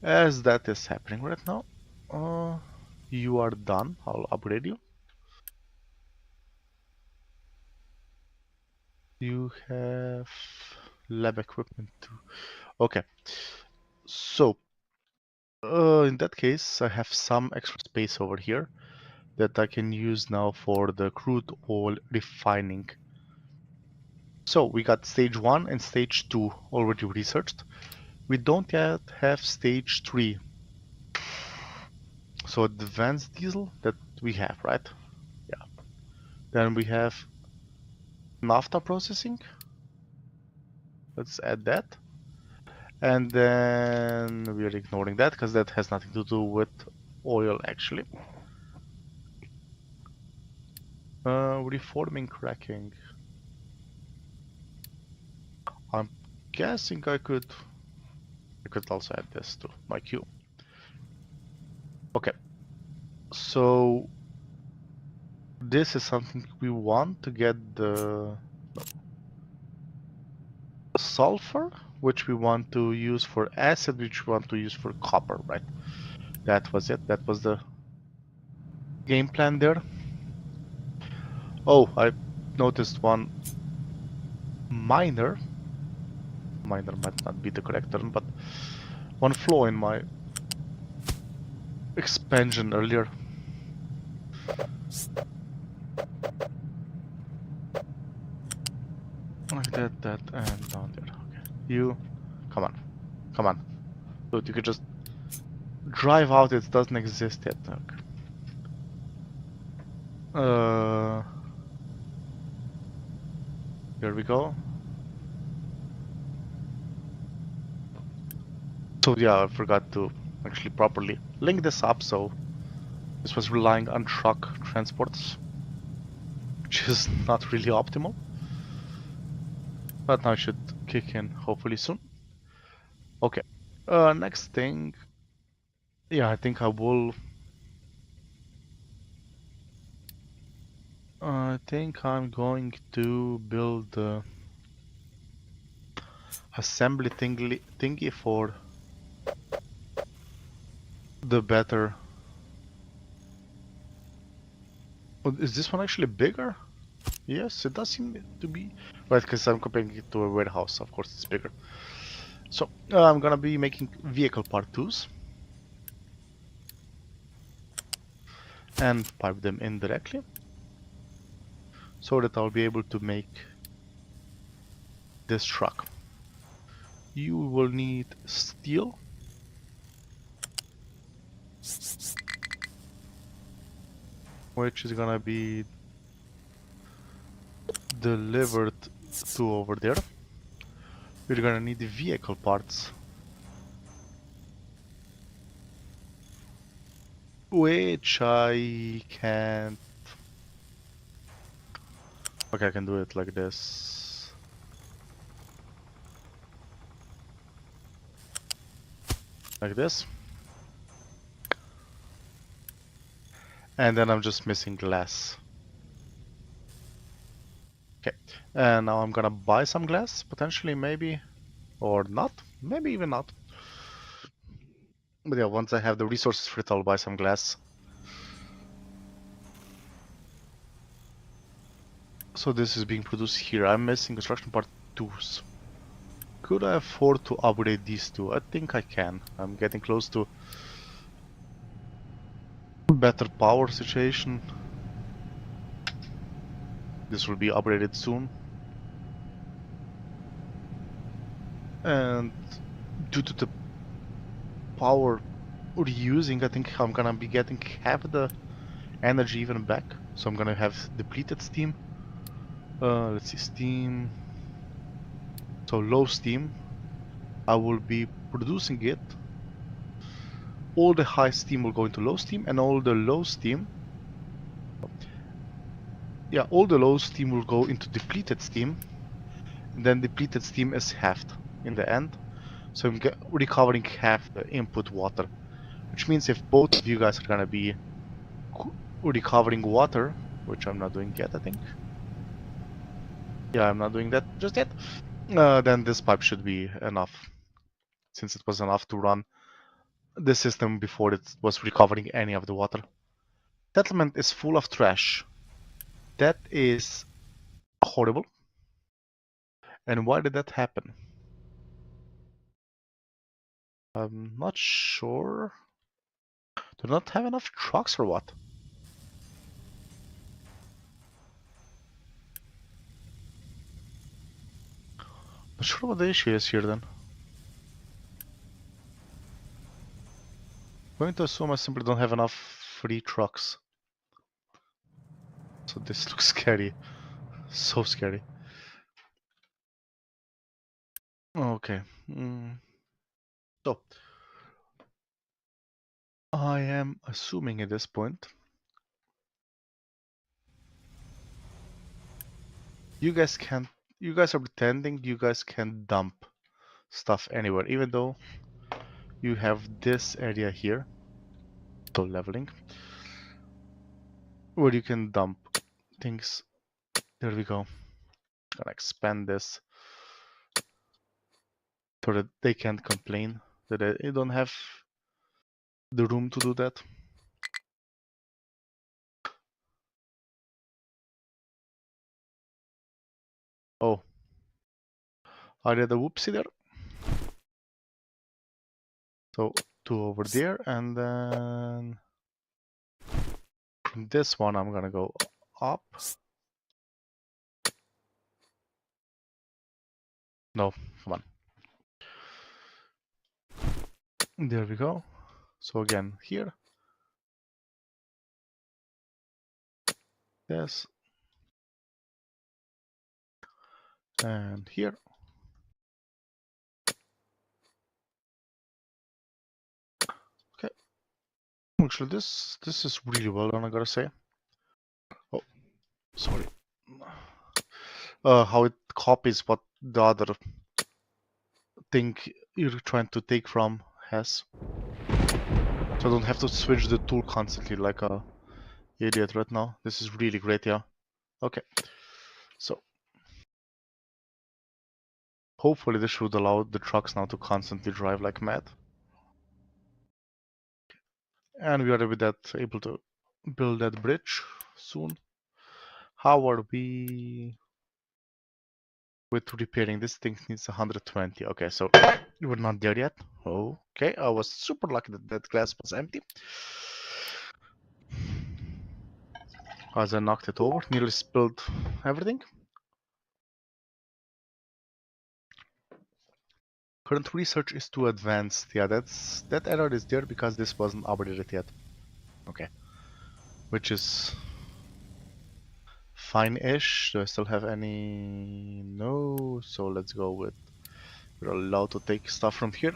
As that is happening right now, you are done. I'll upgrade you. You have lab equipment too. Okay, so in that case, I have some extra space over here that I can use now for the crude oil refining. So we got stage 1 and stage 2 already researched. We don't yet have stage 3. So advanced diesel that we have, right? Yeah. Then we have naphtha processing. Let's add that. And then we are ignoring that because that has nothing to do with oil actually. Reforming cracking. I'm guessing I could also add this to my queue. Okay, so this is something we want to get the sulfur, which we want to use for acid, which we want to use for copper, right? That was it. That was the game plan there. Oh, I noticed one minor might not be the correct term, but one flaw in my expansion earlier. Like that, and down there. Okay. You, come on. Dude, you could just drive out, it doesn't exist yet. Okay. Here we go. So yeah, I forgot to actually properly link this up, so this was relying on truck transports, which is not really optimal. But now it should kick in hopefully soon. Okay, next thing, yeah, I think I will. I think I'm going to build the assembly thingy for the better. Oh, is this one actually bigger? Yes, it does seem to be. Right, because I'm comparing it to a warehouse, of course it's bigger. So, I'm gonna be making vehicle part 2s. And pipe them in directly. So that I'll be able to make this truck. You will need steel. Which is gonna be delivered to over there. We're gonna need the vehicle parts, which I can't. Okay, I can do it like this. Like this. And then I'm just missing glass. Okay, and now I'm gonna buy some glass, potentially, maybe, or not, maybe even not. But yeah, once I have the resources for it, I'll buy some glass. So this is being produced here. I'm missing construction part 2s. Could I afford to upgrade these two? I think I can. I'm getting close to better power situation. This will be upgraded soon. And due to the power reusing, I think I'm gonna be getting half the energy even back. So I'm gonna have depleted steam. Let's see, steam. So low steam. I will be producing it. All the high steam will go into low steam, and all the low steam. Yeah, all the low steam will go into depleted steam. And then depleted steam is halved in the end. So I'm recovering half the input water. Which means if both of you guys are gonna be recovering water, which I'm not doing yet, I think. Yeah, I'm not doing that just yet. Then this pipe should be enough, since it was enough to run the system before it was recovering any of the water. Settlement is full of trash. That is horrible. And why did that happen? I'm not sure. Do not have enough trucks or what? Not sure what the issue is here then. Going to assume I simply don't have enough free trucks. So this looks scary. So scary. Okay. So, I am assuming at this point you guys can you guys are pretending you guys can dump stuff anywhere, even though you have this area here, so leveling, where you can dump things. There we go. Gonna expand this so that they can't complain that they don't have the room to do that. Oh, I did a whoopsie there. So two over there, and then from this one I'm gonna go up. No, come on. There we go. So again, here, this, and here. Okay. Actually, this is really well done, I gotta say. Oh, sorry. How it copies what the other thing you're trying to take from has. So I don't have to switch the tool constantly like a idiot right now. This is really great, yeah. Okay. So hopefully this should allow the trucks now to constantly drive like mad. And we are with that able to build that bridge soon. How are we with repairing? This thing needs 120. Okay, so we're not there yet. Okay, I was super lucky that that glass was empty. As I knocked it over, nearly spilled everything. Current research is too advanced. Yeah, that error is there because this wasn't updated yet. Okay, which is fine-ish. Do I still have any? No. So let's go with we're allowed to take stuff from here.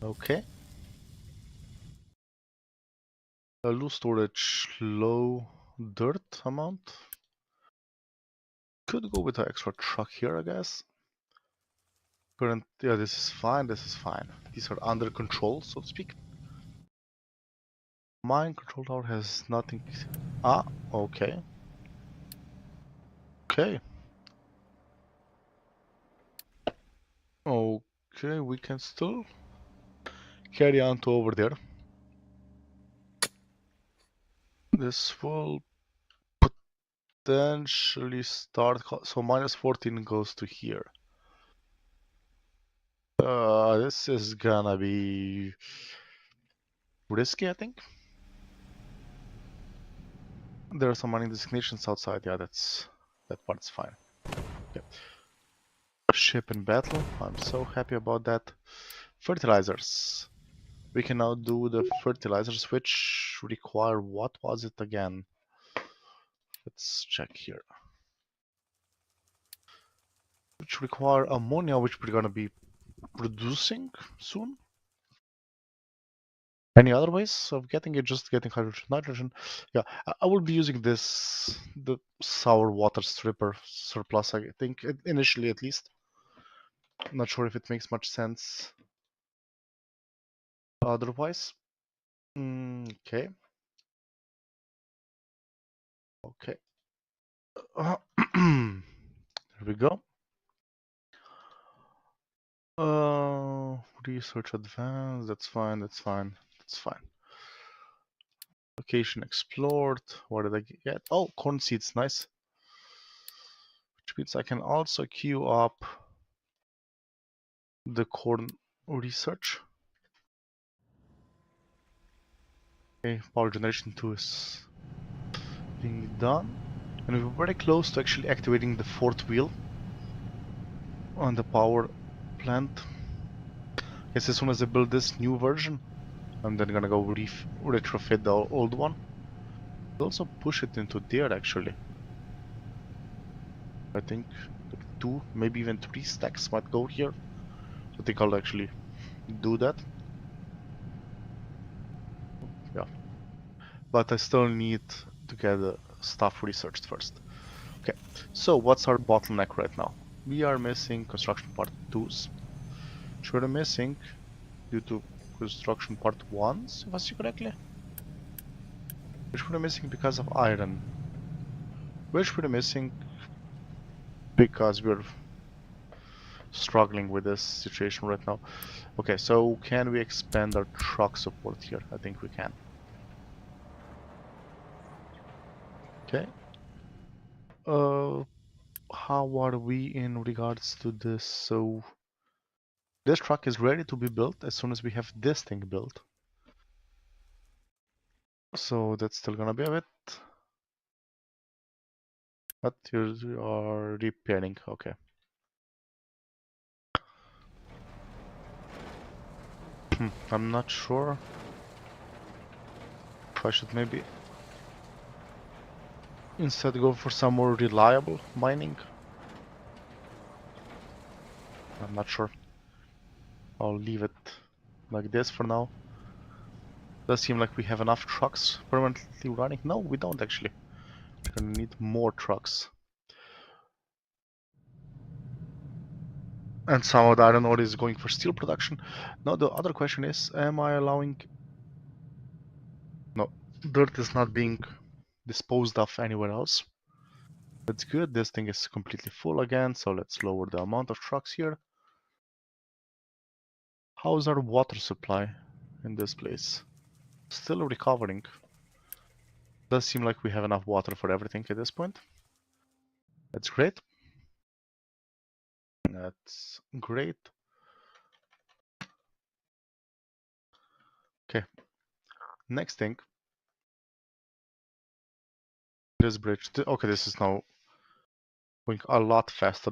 Okay. A low storage, low dirt amount. Could go with an extra truck here, I guess. Current, yeah, this is fine. This is fine. These are under control, so to speak. Mine control tower has nothing. Ah, okay. Okay. Okay, we can still carry on to over there. This will potentially start, so minus 14 goes to here. This is gonna be risky, I think. There are some mining designations outside. Yeah, that part's fine. Okay. Ship in battle. I'm so happy about that. Fertilizers. We can now do the fertilizers, which require, what was it again? Let's check here. Which require ammonia, which we're gonna be producing soon. Any other ways of getting it? Just getting hydrogen, nitrogen. Yeah, I will be using the sour water stripper surplus, I think, initially at least. Not sure if it makes much sense otherwise. Okay. Okay. There we go. Research advanced, that's fine, that's fine, that's fine. Location explored, what did I get? Oh, corn seeds, nice. Which means I can also queue up the corn research. Okay, power generation 2 is being done. And we're very close to actually activating the fourth wheel on the power plant. Yes, as soon as I build this new version, I'm then gonna go retrofit the old one. We'll also push it into there actually. I think like 2, maybe even 3 stacks might go here. So I think I'll actually do that. Yeah. But I still need to get the stuff researched first. Okay, so what's our bottleneck right now? We are missing construction part 2s. Which we're missing due to construction part 1s, if I see correctly. Which we're missing because of iron. Which we're missing because we're struggling with this situation right now. Okay, so can we expand our truck support here? I think we can. Okay. How are we in regards to this? So this truck is ready to be built as soon as we have this thing built. So that's still gonna be a bit. But you are repairing, okay. I'm not sure if I should maybe instead go for some more reliable mining. I'm not sure. I'll leave it like this for now. Does seem like we have enough trucks permanently running. No, we don't actually. We're gonna need more trucks. And some of the iron ore is going for steel production. Now the other question is, am I allowing... No, dirt is not being disposed of anywhere else. That's good, this thing is completely full again, so let's lower the amount of trucks here. How's our water supply in this place? Still recovering. Does seem like we have enough water for everything at this point. That's great. That's great. Okay, next thing. This bridge. Okay, this is now going a lot faster.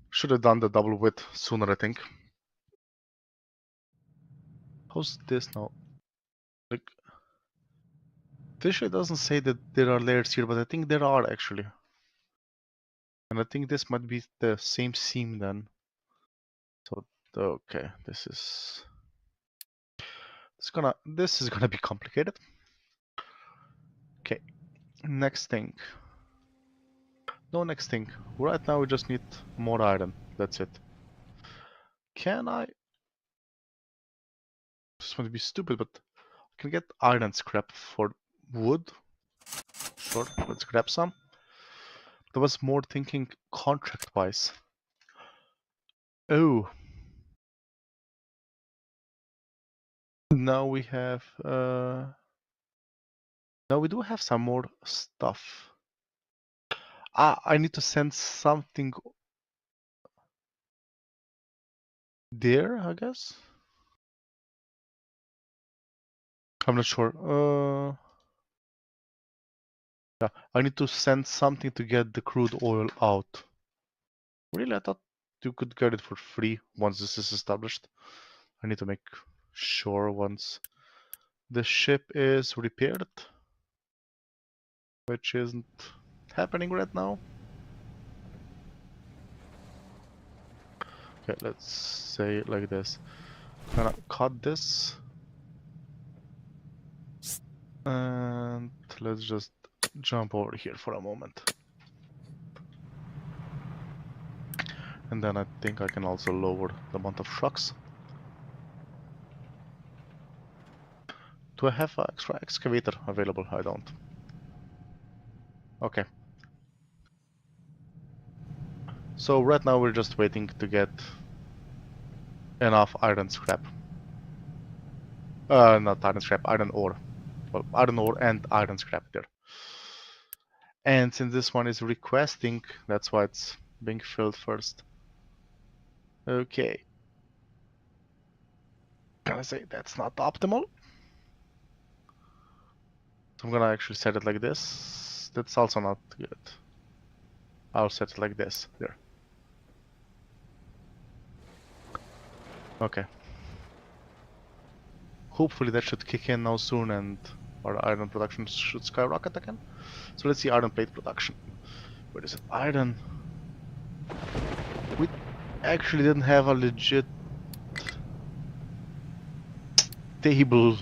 Should have done the double width sooner, I think. How's this now? Like, officially doesn't say that there are layers here, but I think there are actually. And I think this might be the same seam then. So, okay, this is gonna be complicated. Okay, next thing. No next thing. Right now we just need more iron. That's it. Can I? Just want to be stupid, but I can get iron scrap for wood. Sure, let's grab some. I was more thinking contract-wise. Oh, now we have. Now we do have some more stuff. Ah, I need to send something there, I guess. I'm not sure. Yeah, I need to send something to get the crude oil out. Really, I thought you could get it for free once this is established. I need to make sure once the ship is repaired, which isn't happening right now. Okay, let's say it like this. I'm gonna cut this. And let's just jump over here for a moment. And then I think I can also lower the amount of trucks. Do I have an extra excavator available? I don't. Okay. So right now we're just waiting to get enough iron scrap. Not iron scrap, iron ore. Well, iron ore and iron scrap there. And since this one is requesting, that's why it's being filled first. Okay. Gonna say that's not optimal. So I'm gonna actually set it like this. That's also not good. I'll set it like this. There. Okay. Hopefully that should kick in now soon and our iron production should skyrocket again. So let's see iron plate production. Where is it? Iron. We actually didn't have a legit table.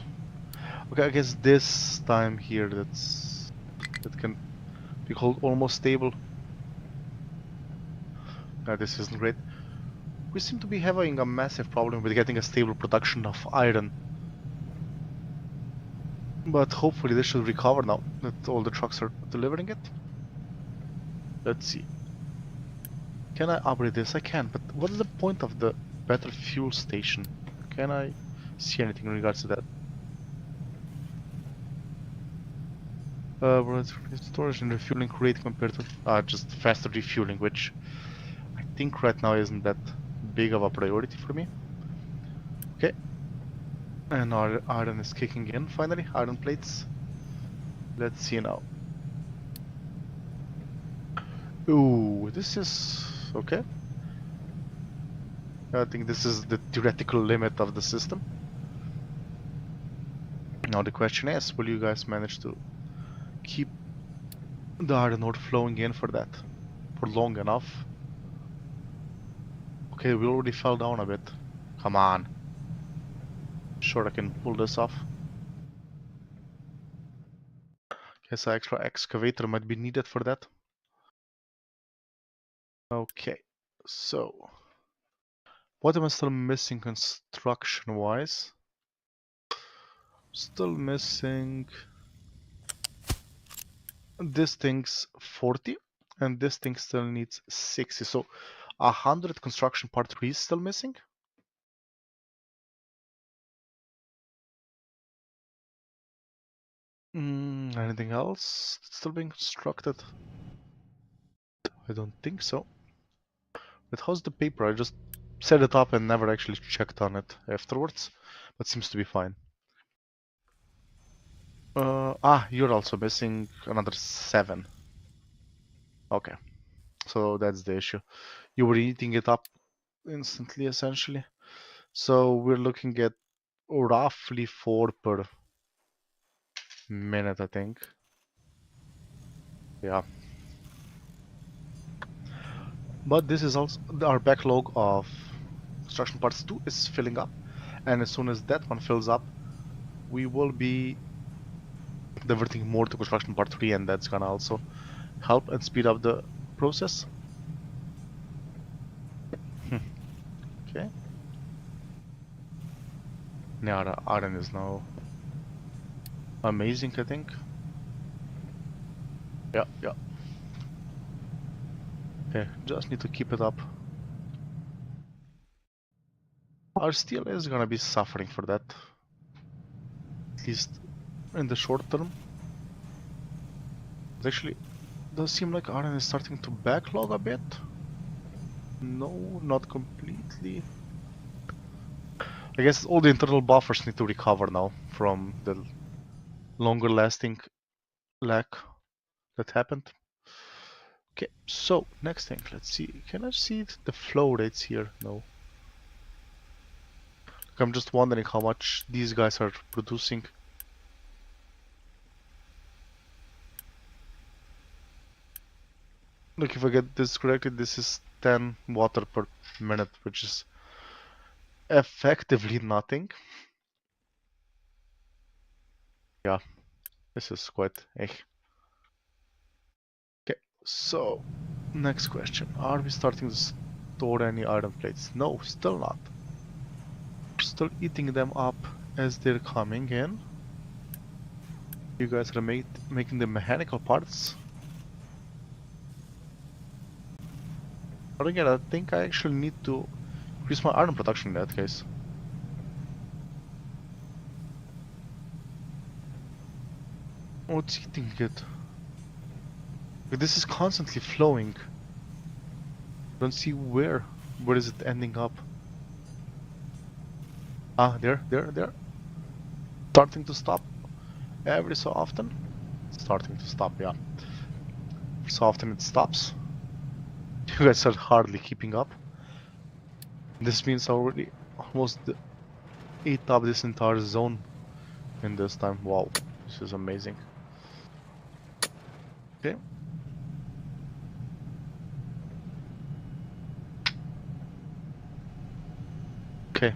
Okay, I guess this time here that can be called almost stable. This isn't great. We seem to be having a massive problem with getting a stable production of iron. But hopefully this should recover now that all the trucks are delivering it. Let's see. Can I upgrade this? I can, but what is the point of the better fuel station? Can I see anything in regards to that? Storage and refueling rate compared to just faster refueling, which I think right now isn't that big of a priority for me. Okay. And our iron is kicking in finally, iron plates. Let's see now. Ooh, this is okay. I think this is the theoretical limit of the system. Now the question is, will you guys manage to keep the iron ore flowing in for that? For long enough? Okay, we already fell down a bit. Come on. Sure I can pull this off. Guess an extra excavator might be needed for that. Okay, so what am I still missing construction wise? Still missing this thing's 40 and this thing still needs 60, so 100 construction part 3 is still missing. Anything else still being constructed? I don't think so. But how's the paper? I just set it up and never actually checked on it afterwards, but seems to be fine. You're also missing another 7. Okay, so that's the issue. You were eating it up instantly, essentially. So we're looking at roughly 4 per minute, I think. Yeah. But this is also our backlog of construction parts 2 is filling up, and as soon as that one fills up, we will be diverting more to construction part 3, and that's gonna also help and speed up the process. Okay. Now the iron is now amazing, I think. Yeah. Okay, just need to keep it up. Our steel is gonna be suffering for that, at least in the short term. It actually does seem like iron is starting to backlog a bit. No, not completely. I guess all the internal buffers need to recover now from the longer lasting lag that happened. Okay, so next thing, let's see. Can I see the flow rates here? No. I'm just wondering how much these guys are producing. Look, if I get this correctly, this is 10 water per minute, which is effectively nothing. Yeah, this is quite Okay, so next question. Are we starting to store any iron plates? No, still not. We're still eating them up as they're coming in. You guys are making the mechanical parts. But again, I think I actually need to increase my iron production in that case. Oh, it's eating it. But this is constantly flowing. Don't see where. Where is it ending up? Ah, there. Starting to stop. Every so often. Starting to stop, yeah. So often it stops. You guys are hardly keeping up. This means I already almost ate up this entire zone in this time. Wow, this is amazing. Okay. Okay.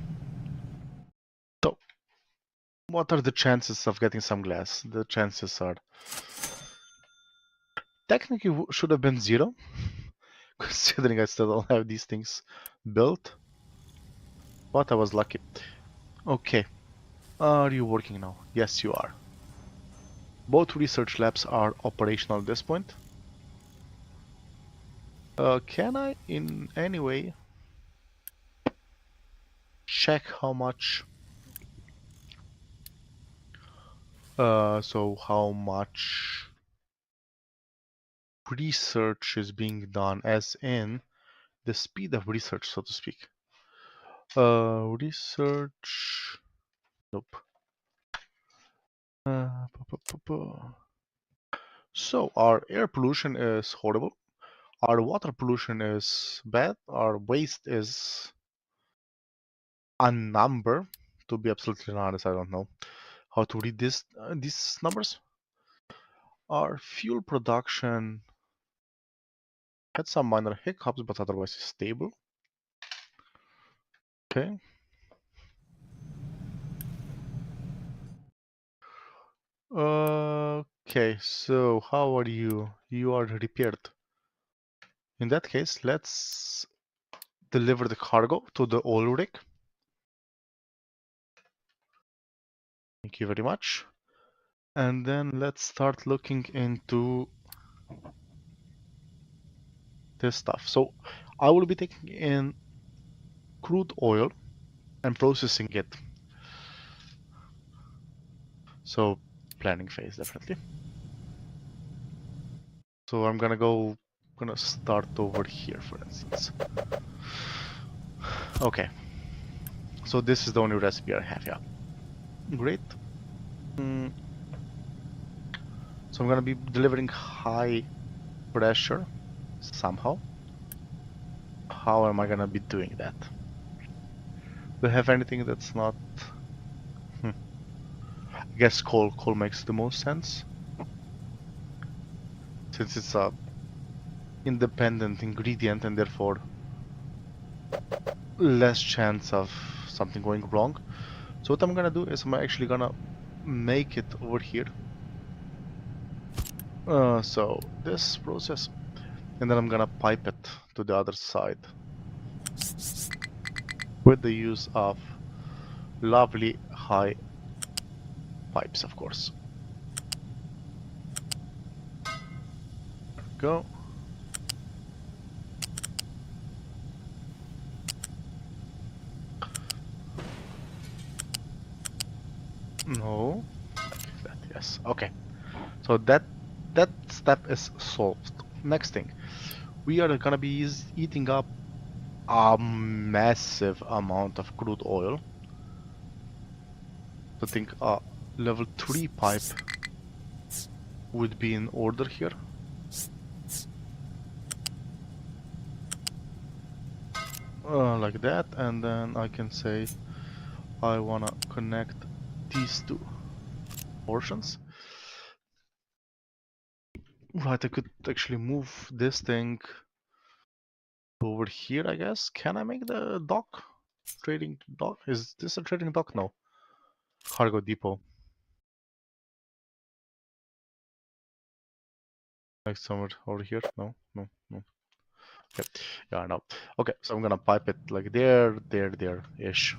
So, what are the chances of getting some glass? The chances are technically should have been 0, considering I still don't have these things built. But I was lucky. Okay. Are you working now? Yes, you are. Both research labs are operational at this point. Can I in any way check how much so how much research is being done, as in the speed of research, so to speak? Research. Nope. So our air pollution is horrible. Our water pollution is bad. Our waste is a number. To be absolutely honest, I don't know how to read these numbers. Our fuel production had some minor hiccups, but otherwise is stable. Okay. Okay, so how are you? You are repaired. In that case, let's deliver the cargo to the oil rig. Thank you very much. And then let's start looking into this stuff. So I will be taking in crude oil and processing it. So planning phase, definitely. So I'm gonna start over here, for instance. Okay. So this is the only recipe I have, yeah. Great. So I'm gonna be delivering high pressure somehow. How am I gonna be doing that? Do I have anything that's not... I guess coal. Coal makes the most sense, since it's a independent ingredient and therefore less chance of something going wrong. So what I'm gonna do is I'm actually gonna make it over here. So this process, and then I'm gonna pipe it to the other side with the use of lovely high pipes, of course. Go. No. That, yes. Okay. So that step is solved. Next thing, we are gonna be eating up a massive amount of crude oil. I think a level 3 pipe would be in order here. Like that, and then I can say I wanna connect these two portions. Right, I could actually move this thing over here, I guess. Can I make the dock? Trading dock? Is this a trading dock? No. Cargo depot. Like somewhere over here? No. Okay. Yeah, no. Okay, so I'm gonna pipe it like there-ish.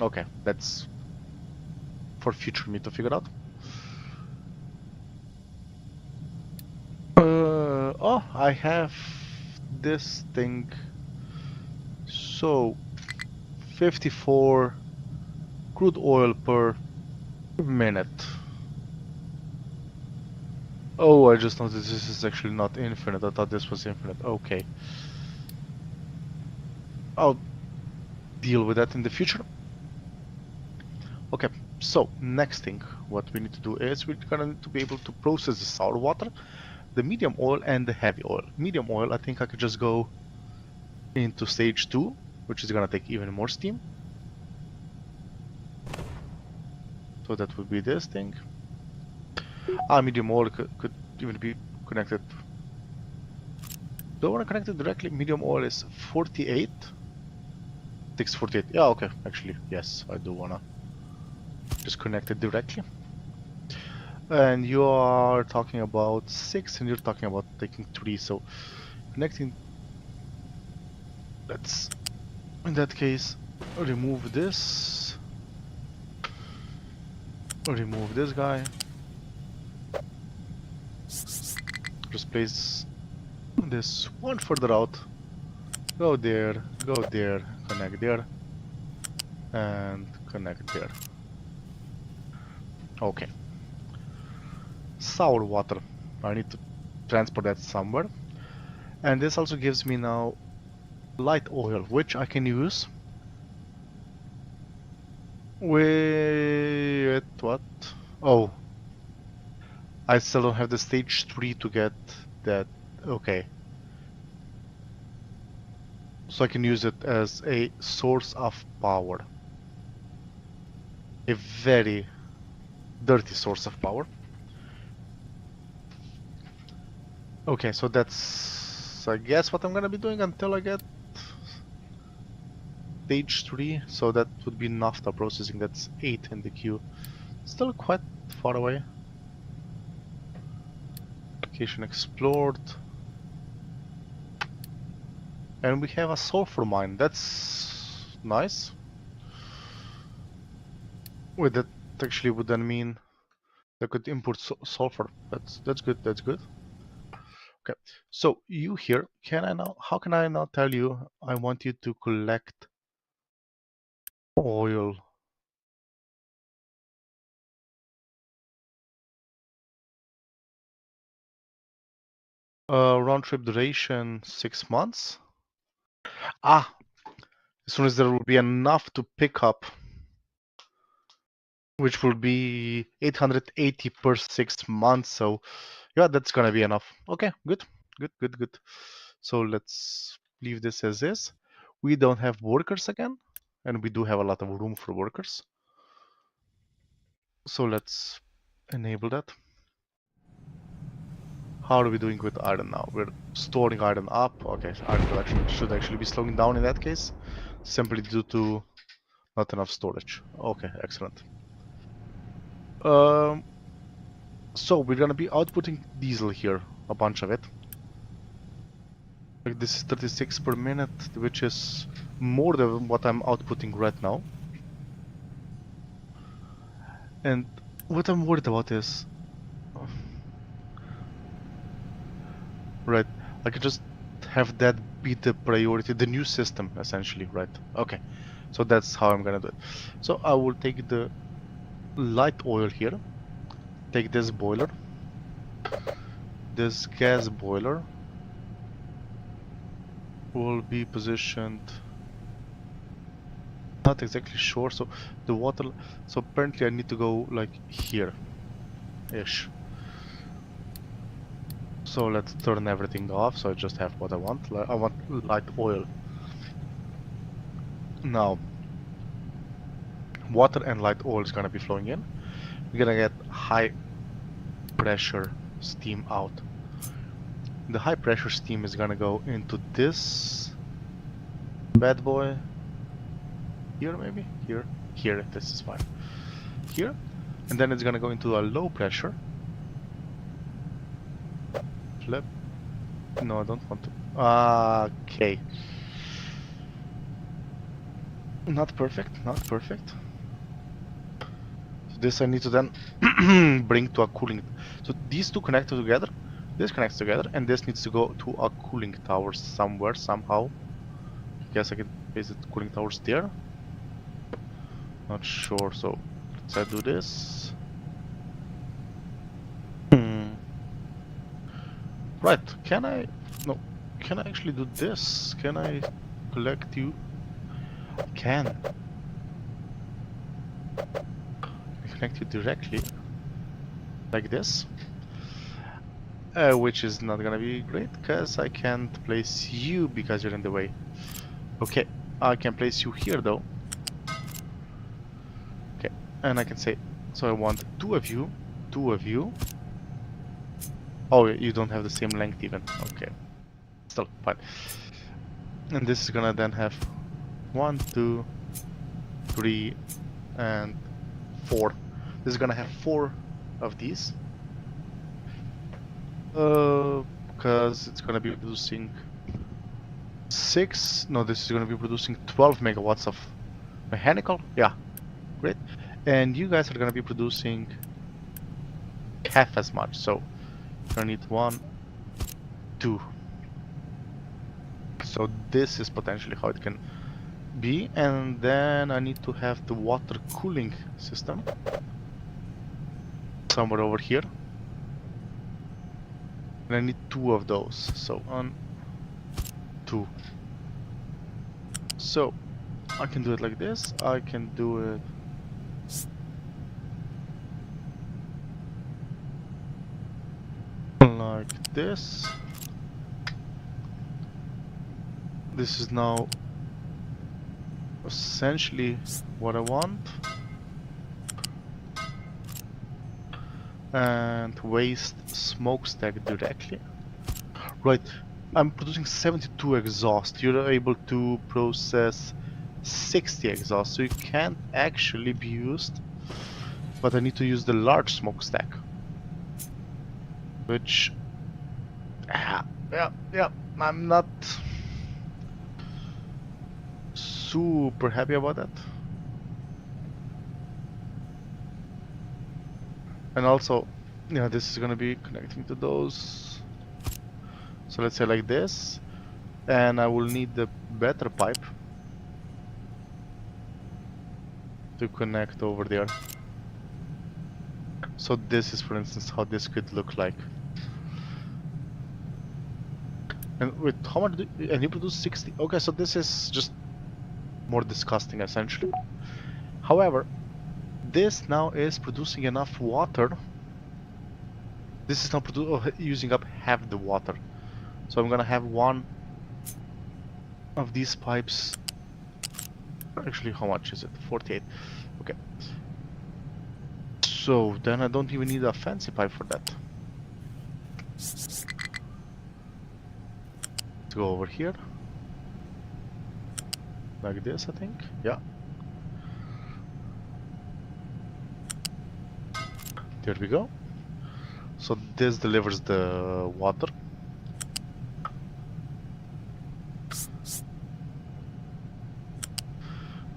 Okay, that's for future me to figure out. Oh, I have this thing. So 54 crude oil per minute. Oh, I just noticed this is actually not infinite. I thought this was infinite. Okay. I'll deal with that in the future. Okay, so next thing what we need to do is we're gonna need to be able to process the sour water, the medium oil and the heavy oil. Medium oil, I think I could just go into stage 2, which is gonna take even more steam. So that would be this thing. Medium oil could even be connected. Do I want to connect it directly? Medium oil is 48. 648. Yeah, okay. Actually, yes, I do wanna just connect it directly. And you are talking about 6 and you're talking about taking 3. So connecting. Let's, in that case, remove this. Remove this guy. Just place this one further out. Go there, connect there, and connect there. Okay. Sour water. I need to transport that somewhere. And this also gives me now light oil, which I can use with what? Oh, I still don't have the stage 3 to get that. Okay. So I can use it as a source of power. A very dirty source of power. Okay, so that's, I guess, what I'm gonna be doing until I get stage 3. So that would be naphtha processing. That's 8 in the queue. Still quite far away. Location explored. And we have a sulfur mine. That's nice. Wait, that actually would then mean I could import sulfur. That's good. That's good. Okay. So you here, can I now? How can I now tell you I want you to collect oil? Round trip duration 6 months. Ah, as soon as there will be enough to pick up, which will be 880 per 6 months. So yeah, that's gonna be enough. Okay, good, good, good, good. So let's leave this as is. We don't have workers again, and we do have a lot of room for workers. So let's enable that. How are we doing with iron now? We're storing iron up. Okay, iron should actually be slowing down in that case, simply due to not enough storage. Okay, excellent. So we're gonna be outputting diesel here, a bunch of it. Like this is 36 per minute, which is more than what I'm outputting right now. And what I'm worried about is, right, I could just have that be the priority, the new system essentially, right? Okay, so that's how I'm gonna do it. So I will take the light oil here, take this boiler, this gas boiler will be positioned, not exactly sure, so the water, so apparently I need to go like here ish. So let's turn everything off, so I just have what I want. I want light oil. Now, water and light oil is gonna be flowing in. We're gonna get high pressure steam out. The high pressure steam is gonna go into this bad boy. Here maybe? Here, this is fine. Here. And then it's gonna go into a low pressure. Flip. No, I don't want to. Okay. Not perfect, not perfect. So this I need to then bring to a cooling. So these two connected together This connects together, and this needs to go to a cooling tower somewhere, somehow. I guess I can place the cooling towers there. Not sure, so let's do this. Right, can I... No, can I actually do this? Can I collect you? I can. I connect you directly, like this. Which is not gonna be great, because I can't place you because you're in the way. Okay, I can place you here though. Okay, and I can say, so I want two of you. Oh, you don't have the same length even. Okay, still fine. And this is gonna then have 1, 2, 3, and 4. This is gonna have 4 of these. Because it's gonna be producing 6. No, this is gonna be producing 12 megawatts of mechanical. Yeah, great. And you guys are gonna be producing half as much. So you're gonna need 1, 2. So this is potentially how it can be. And then I need to have the water cooling system somewhere over here. And I need 2 of those. So 1, 2. So I can do it like this. I can do it like this. This is now essentially what I want. And waste smokestack directly. Right, I'm producing 72 exhaust. You're able to process 60 exhaust, so you can't actually be used. But I need to use the large smokestack. Which... yeah, I'm not super happy about that. And also, yeah, this is gonna be connecting to those. So let's say like this. And I will need the better pipe to connect over there. So this is, for instance, how this could look like. And wait, how much do you, and you produce 60? Okay, so this is just more disgusting, essentially. However, this now is producing enough water. This is now using up half the water. So I'm gonna have 1 of these pipes. Actually, how much is it? 48. Okay. So then I don't even need a fancy pipe for that. Let's go over here. Like this, I think. Yeah. There we go. So this delivers the water.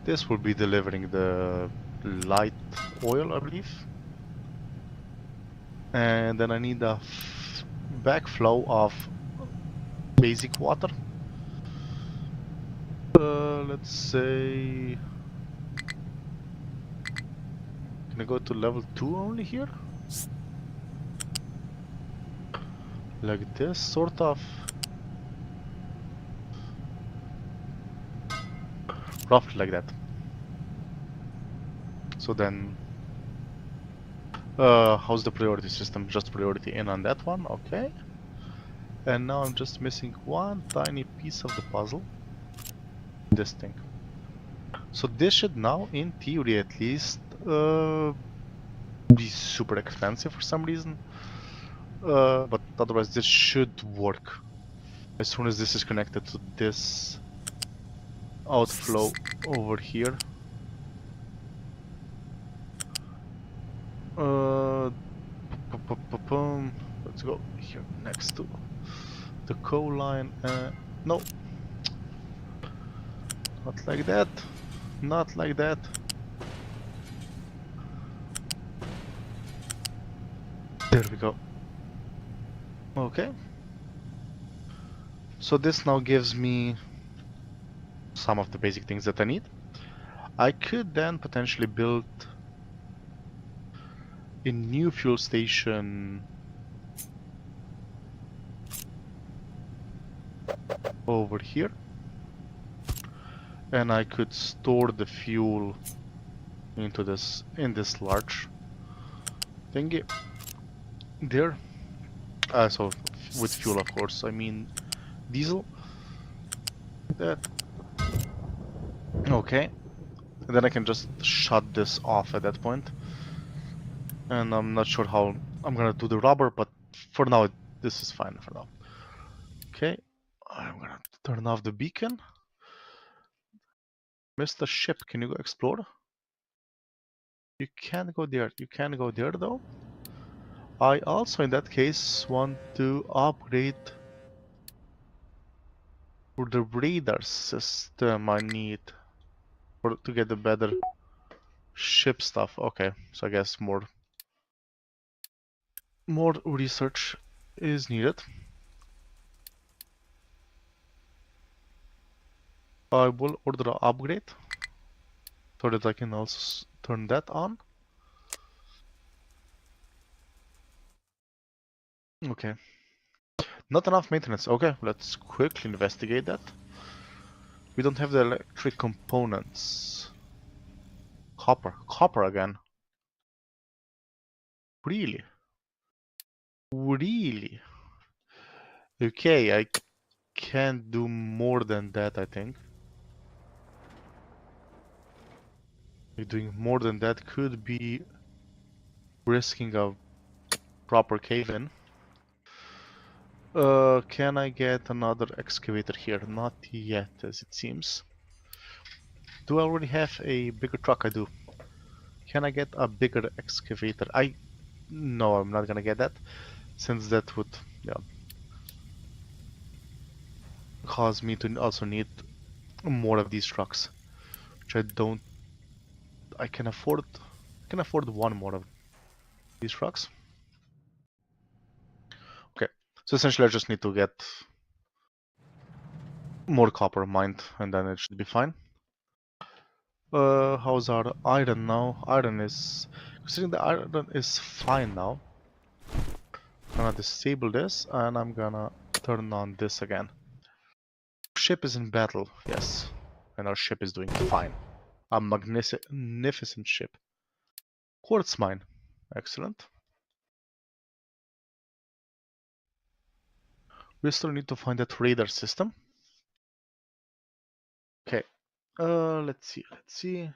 This will be delivering the light oil, I believe. And then I need a backflow of basic water. Let's say... Can I go to level 2 only here? Like this, sort of. Roughly like that. So then... how's the priority system? Just priority in on that one, okay. And now I'm just missing one tiny piece of the puzzle. This thing. So this should now, in theory at least, be super expensive for some reason. But otherwise this should work. As soon as this is connected to this outflow over here. Let's go here next to the coal line. No, not like that. Not like that. There we go. Okay. So this now gives me some of the basic things that I need. I could then potentially build a new fuel station over here, and I could store the fuel into this large thingy there. So with fuel, of course, I mean diesel. That okay. And then I can just shut this off at that point. And I'm not sure how I'm gonna do the rubber, but for now this is fine for now. Okay, I'm gonna turn off the beacon. Mr. Ship, can you go explore? You can't go there. You can't go there though. I also, in that case, want to upgrade for the radar system I need to get the better ship stuff. Okay, so I guess more research is needed. I will order an upgrade so that I can also turn that on. Okay. Not enough maintenance. Okay, let's quickly investigate that. We don't have the electric components. Copper. Copper again. Really? Really? Okay, I can't do more than that, I think. Doing more than that could be risking a proper cave-in. Can I get another excavator here? Not yet, as it seems. Do I already have a bigger truck? I do. Can I get a bigger excavator? No, I'm not gonna get that, since that would, yeah, cause me to also need more of these trucks, which I don't. I can afford. I can afford one more of these trucks. Okay, so essentially I just need to get more copper mined, and then it should be fine. How's our iron now? Iron is, considering the iron is fine now. I'm gonna disable this, and I'm gonna turn on this again. Ship is in battle, yes, and our ship is doing fine. A magnificent ship. Quartz mine, excellent. We still need to find that radar system. Okay, let's see.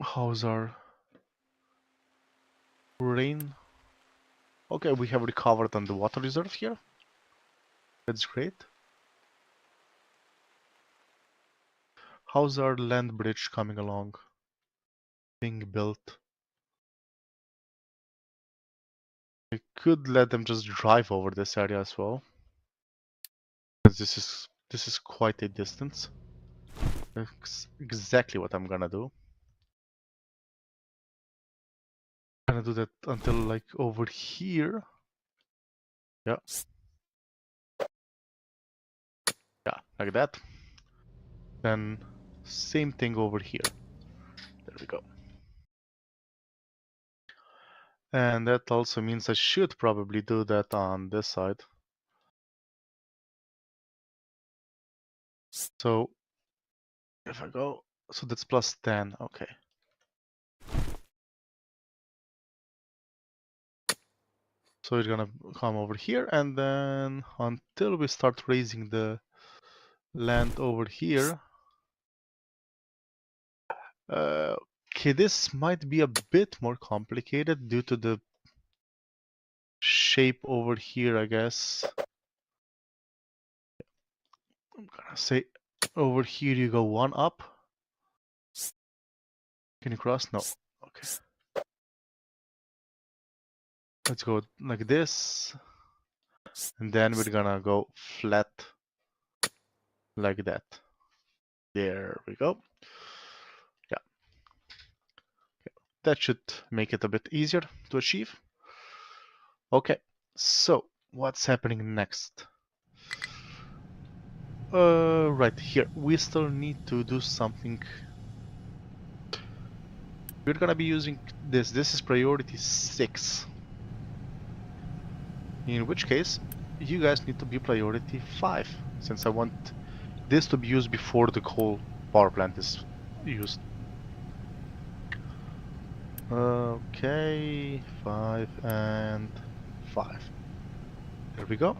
How's our rain? Okay, we have recovered on the water reserve here. That's great. How's our land bridge coming along? Being built. I could let them just drive over this area as well. Because this is quite a distance. That's exactly what I'm gonna do. I'm gonna do that until like over here. Yeah. Yeah, like that. Then same thing over here. There we go. And that also means I should probably do that on this side. So if I go, so that's plus 10, okay. So it's gonna come over here, and then until we start raising the land over here. Okay, this might be a bit more complicated due to the shape over here, I guess. I'm gonna say over here you go one up. Can you cross? No. Okay. Let's go like this. And then we're gonna go flat like that. There we go. Yeah. that should make it a bit easier to achieve. Okay, so what's happening next? Right here, we still need to do something. We're gonna be using this. This is priority 6. In which case, you guys need to be priority 5, since I want this to be used before the coal power plant is used. Okay, 5 and 5. There we go.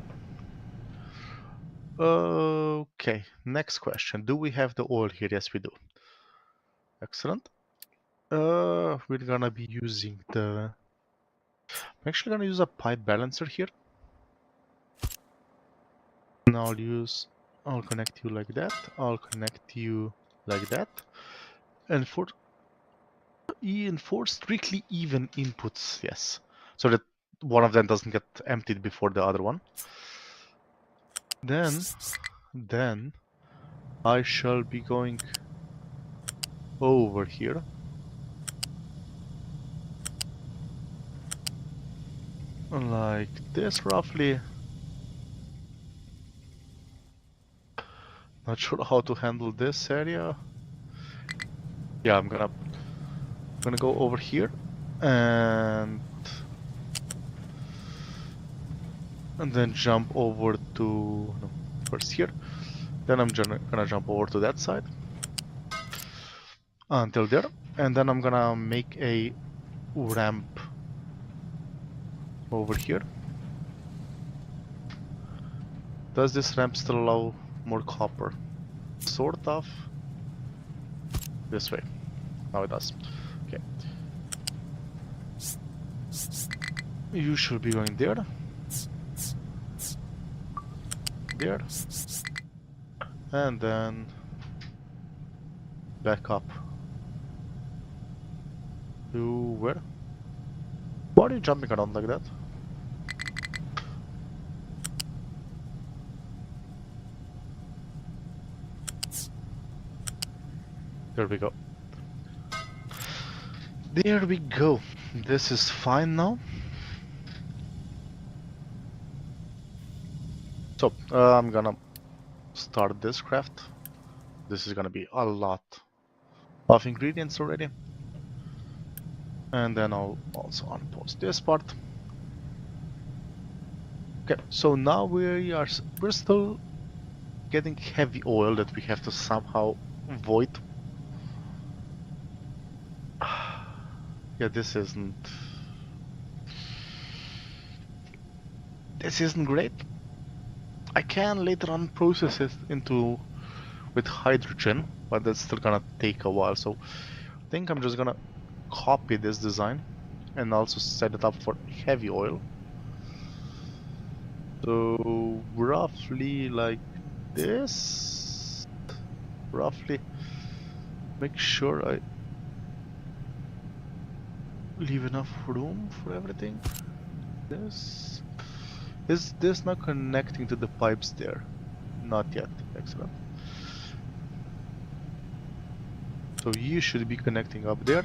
Okay, next question. Do we have the oil here? Yes, we do. Excellent. We're gonna be using the... I'm actually gonna use a pipe balancer here. And I'll connect you like that. I'll connect you like that. And for strictly even inputs, yes. So that one of them doesn't get emptied before the other one. Then I shall be going over here. Like this, roughly. Not sure how to handle this area. Yeah, I'm gonna go over here and then jump over to first here. Then I'm gonna jump over to that side until there, and then I'm gonna make a ramp over here. Does this ramp still allow more copper? Sort of. This way. Now it does. Okay. You should be going there. There. And then back up. To where? Why are you jumping around like that? There we go. There we go. This is fine now. So, I'm gonna start this craft. This is gonna be a lot of ingredients already. And then I'll also unpause this part. Okay, so now we're still getting heavy oil that we have to somehow void. Yeah, this isn't great. I can later on process it with hydrogen, but that's still gonna take a while. So I think I'm just gonna copy this design and also set it up for heavy oil. So roughly like this. Roughly. Make sure I leave enough room for everything. This. Is this not connecting to the pipes there? Not yet. Excellent. So you should be connecting up there,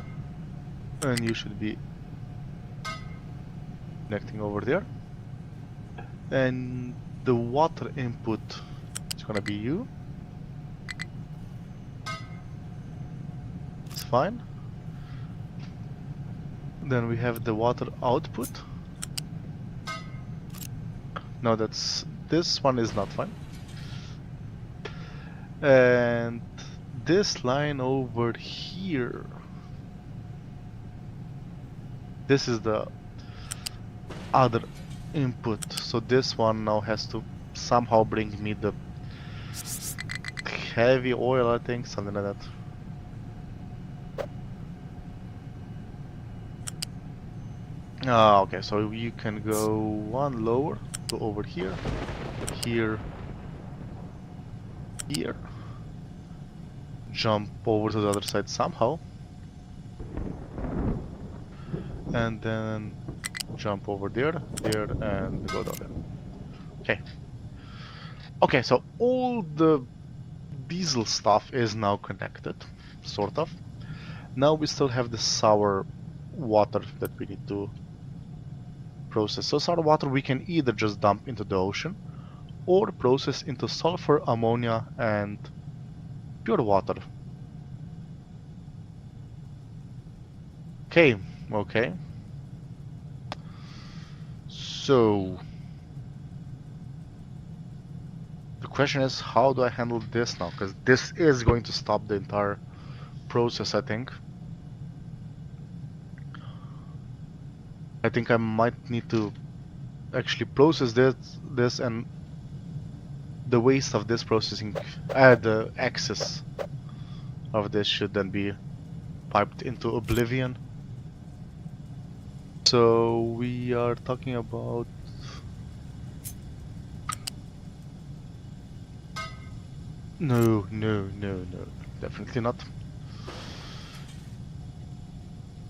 and you should be connecting over there. And the water input is gonna be you. It's fine. Then we have the water output. No, this one is not fine. And this line over here, this is the other input. So this one now has to somehow bring me the heavy oil, I think, something like that. Ah, okay, so you can go one lower, go over here, here, here, jump over to the other side somehow, and then jump over there, and go down there. Okay. Okay, so all the diesel stuff is now connected, sort of. Now we still have the sour water that we need to process. So sour water we can either just dump into the ocean or process into sulfur, ammonia, and pure water. Okay, okay. So the question is, how do I handle this now? Because this is going to stop the entire process, I think. I think I might need to actually process this and the waste of this processing, the excess of this should then be piped into oblivion. So we are talking about no, definitely not.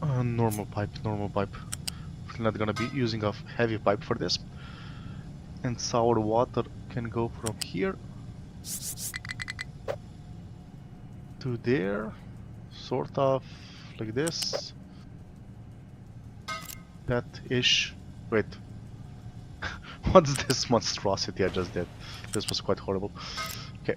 Normal pipe. We're not gonna be using a heavy pipe for this. And sour water can go from here to there, sort of like this. That-ish. Wait. What's this monstrosity I just did? This was quite horrible. Okay.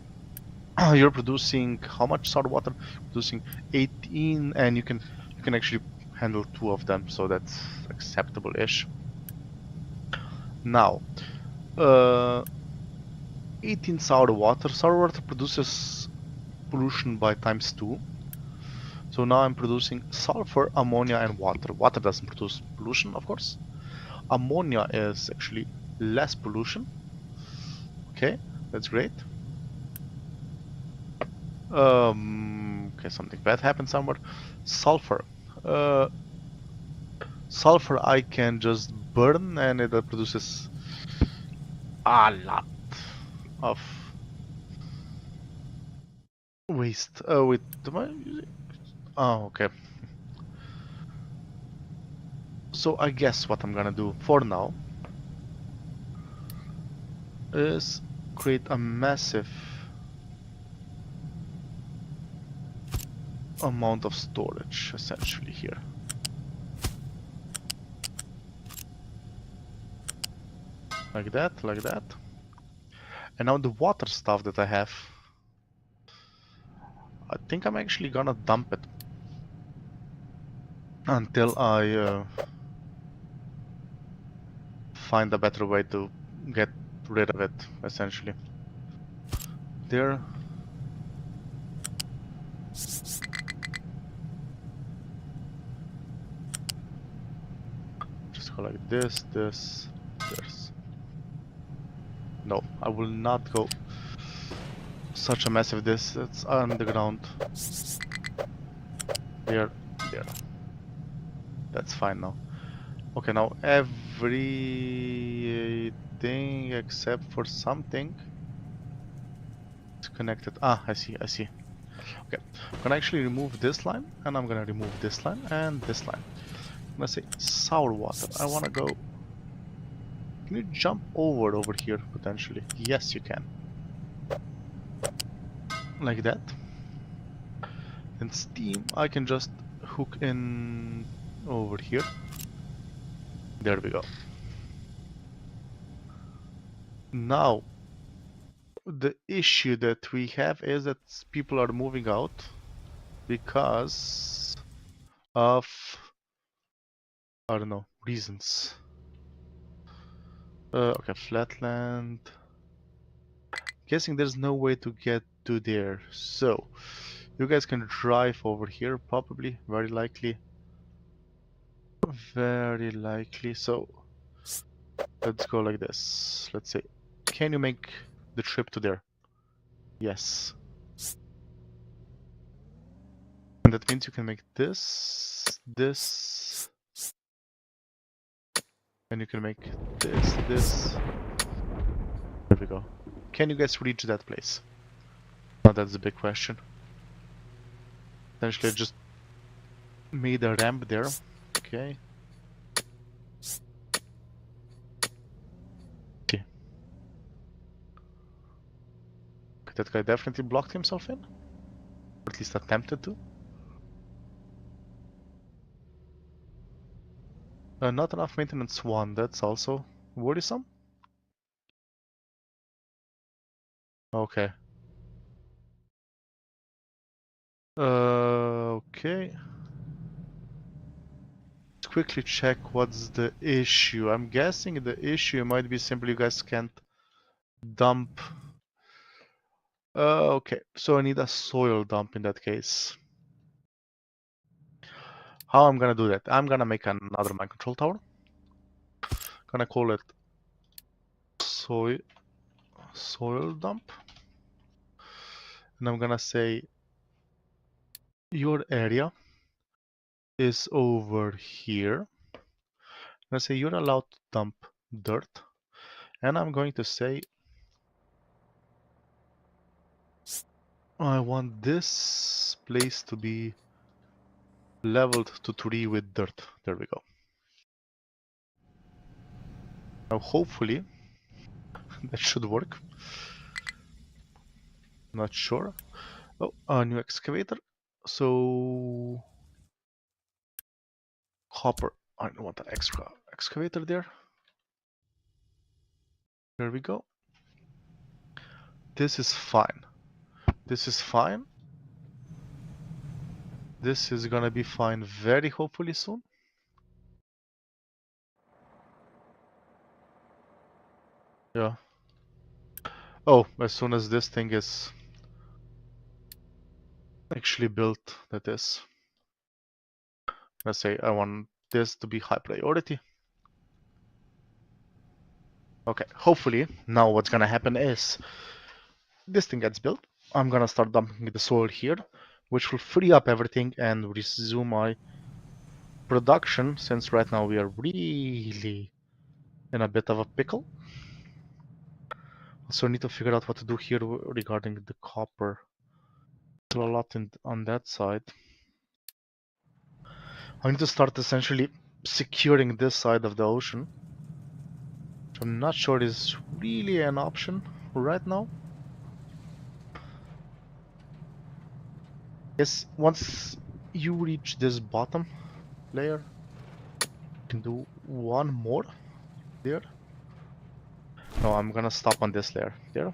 You're producing how much sour water? Producing 18, and you can actually handle 2 of them, so that's acceptable-ish. Now, 18 sour water. Sour water produces pollution by ×2. So now I'm producing sulfur, ammonia, and water. Water doesn't produce pollution, of course. Ammonia is actually less pollution. Okay, that's great. Okay, something bad happened somewhere. Sulfur. Sulfur I can just burn and it produces a lot of waste. Wait, am I using? Oh, okay. So I guess what I'm gonna do for now is create a massive amount of storage essentially here. Like that, like that. And now the water stuff that I have, I think I'm actually gonna dump it until I find a better way to get rid of it, essentially. There. Just go like this, this. No, I will not go such a massive this. It's underground. There. That's fine now. Okay, now everything except for something is connected. Ah, I see. Okay, I'm gonna actually remove this line, and I'm gonna remove this line and this line. I'm gonna say sour water. I wanna go. Can you jump over here potentially? Yes, you can. Like that. And steam, I can just hook in over here. There we go. Now, the issue that we have is that people are moving out because of, I don't know, reasons. Okay, flatland. Guessing there's no way to get to there. So, you guys can drive over here, probably, very likely. Very likely. So, let's go like this. Let's say, can you make the trip to there? Yes. And that means you can make this, and you can make this. There we go. Can you guys reach that place? Now that's the big question. Essentially, I just made a ramp there. Okay. Okay. That guy definitely blocked himself in. Or at least attempted to. Not enough maintenance 1, that's also worrisome. Okay. Okay. Let's quickly check what's the issue. I'm guessing the issue might be simply you guys can't dump. Okay, so I need a soil dump in that case. How I'm gonna do that? I'm gonna make another mind control tower. Gonna call it soil dump. And I'm gonna say your area is over here. I'm gonna say you're allowed to dump dirt. And I'm going to say I want this place to be leveled to 3 with dirt. There we go. Now hopefully that should work. Not sure. Oh, a new excavator. So copper. I don't want an extra excavator there. There we go. This is fine. This is fine. This is gonna be fine very hopefully soon. Yeah. Oh, as soon as this thing is actually built, that is. Let's say I want this to be high priority. Okay, hopefully now what's gonna happen is this thing gets built. I'm gonna start dumping the soil here, which will free up everything and resume my production, since right now we are really in a bit of a pickle. So I need to figure out what to do here regarding the copper. Still a lot on that side. I need to start essentially securing this side of the ocean. I'm not sure is really an option right now. Yes, once you reach this bottom layer, you can do one more there. No, I'm gonna stop on this layer there.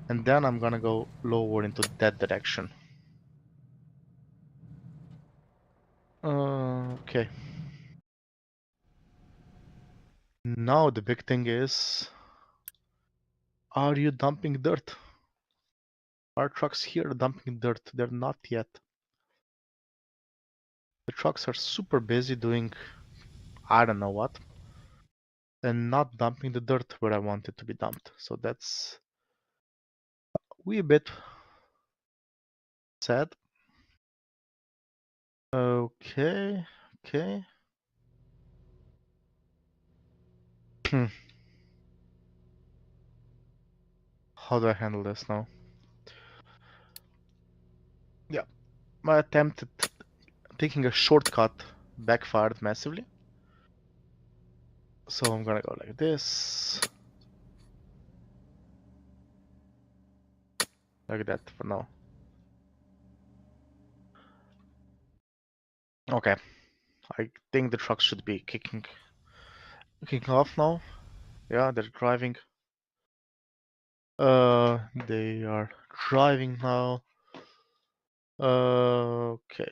And then I'm gonna go lower into that direction. Okay. Now the big thing is, are you dumping dirt? Are trucks here dumping dirt? They're not yet. The trucks are super busy doing I don't know what, and not dumping the dirt where I want it to be dumped. So that's a wee bit sad. Okay, okay. How do I handle this now? Yeah, my attempt at taking a shortcut backfired massively. So I'm gonna go like this. Like that for now. Okay. I think the trucks should be kicking off now. Yeah, they're driving. They are driving now. Okay.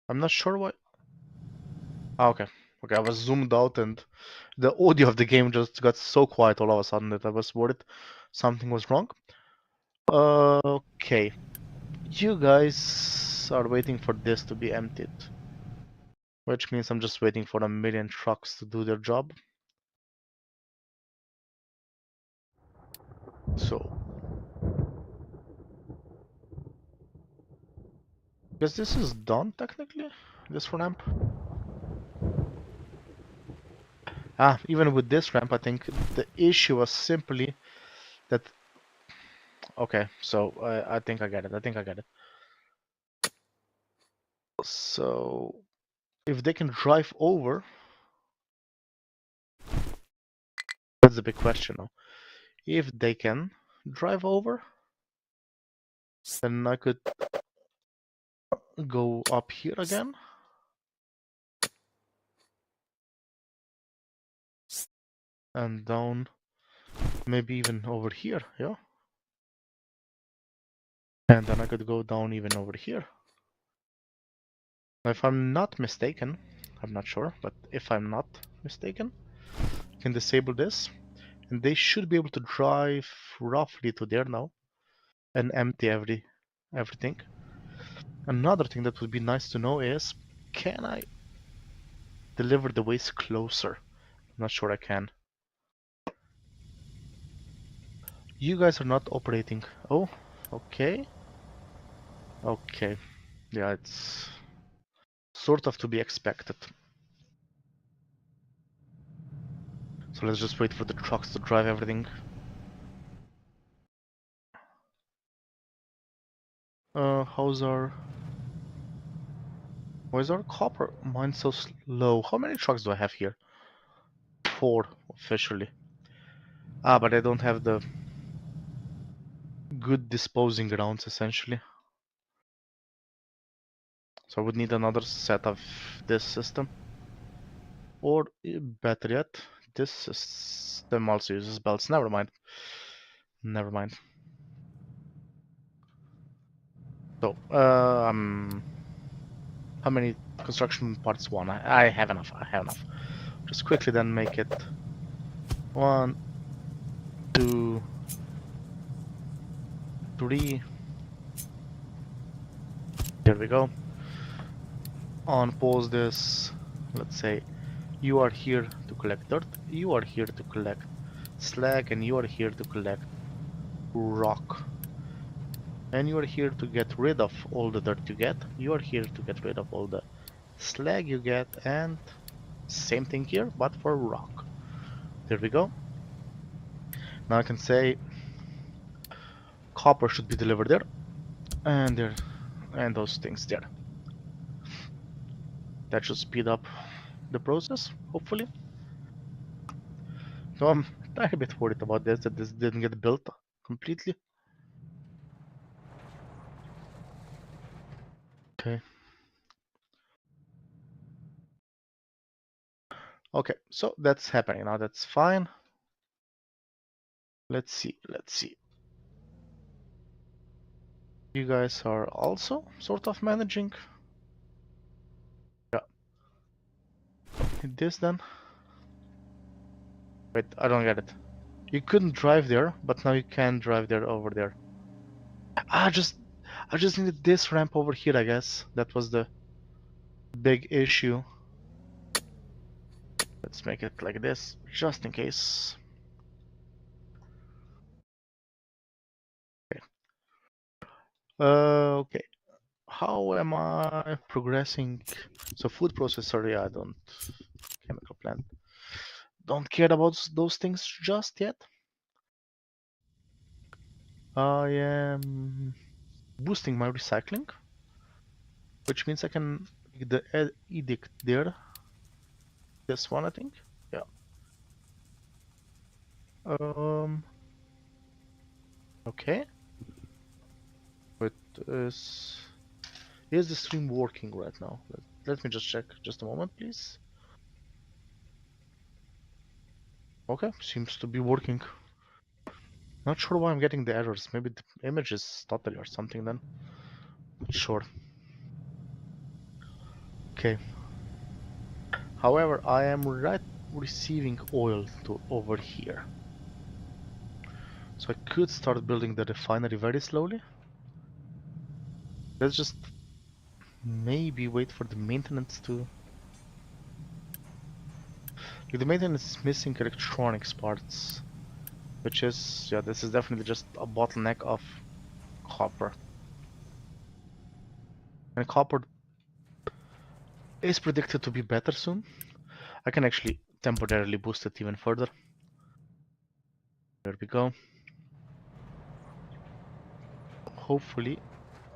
I'm not sure why. Okay. Okay, I was zoomed out and the audio of the game just got so quiet all of a sudden that I was worried something was wrong. Okay. You guys are waiting for this to be emptied. Which means I'm just waiting for a million trucks to do their job. So. Because this is done technically? This ramp? Ah, even with this ramp, I think the issue was simply that. Okay, so I think I get it. I think I get it. So if they can drive over, that's the big question now. If they can drive over, Then I could go up here again. And down, maybe even over here, yeah? And then I could go down even over here. Now, if I'm not mistaken, I'm not sure, but if I'm not mistaken, I can disable this, and they should be able to drive roughly to there now and empty everything. Another thing that would be nice to know is, can I deliver the waste closer? I'm not sure I can. You guys are not operating. Oh, okay. Okay. Yeah, it's sort of to be expected. So let's just wait for the trucks to drive everything. Why is our copper mine so slow? How many trucks do I have here? 4 officially. Ah, but I don't have the good disposing grounds essentially. So I would need another set of this system. Or better yet, this system also uses belts. Never mind. Never mind. So, how many construction parts? One. I have enough. I have enough. Just quickly then make it 1, 2, 3. There we go. Unpause this. Let's say you are here to collect dirt, you are here to collect slag, and you are here to collect rock. And you are here to get rid of all the dirt you get, you are here to get rid of all the slag you get, and same thing here, but for rock. There we go. Now I can say copper should be delivered there, and there, and those things there. That should speed up the process, hopefully. So I'm a tiny bit worried about this, that this didn't get built completely. Okay. Okay, so that's happening now, that's fine. Let's see, let's see. You guys are also sort of managing. Yeah. This then. Wait, I don't get it. You couldn't drive there, but now you can drive there over there. Ah, I just needed this ramp over here, I guess. That was the big issue. Let's make it like this, just in case. Okay. Okay. How am I progressing? So food processor, yeah, I don't. Chemical plant. Don't care about those things just yet. I am boosting my recycling, which means I can make the edict there. This one, I think. Yeah. Um. Okay. But is the stream working right now? Let me just check. Just a moment, please. Okay, seems to be working. Not sure why I'm getting the errors. Maybe the image is stuttering or something then. Not sure. Okay. However, I am receiving oil to over here. So I could start building the refinery very slowly. Let's just maybe wait for the maintenance to... Like, the maintenance is missing electronics parts. Which is, yeah, this is definitely just a bottleneck of copper. And copper is predicted to be better soon. I can actually temporarily boost it even further. There we go. Hopefully.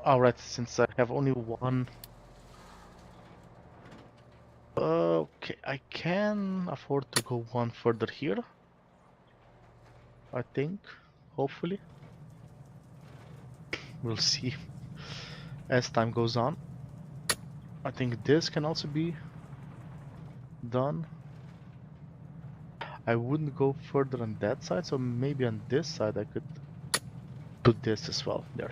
Alright, since I have only one... Okay, I can afford to go one further here. I think. Hopefully. We'll see as time goes on. I think this can also be done. I wouldn't go further on that side, so maybe on this side I could put this as well there.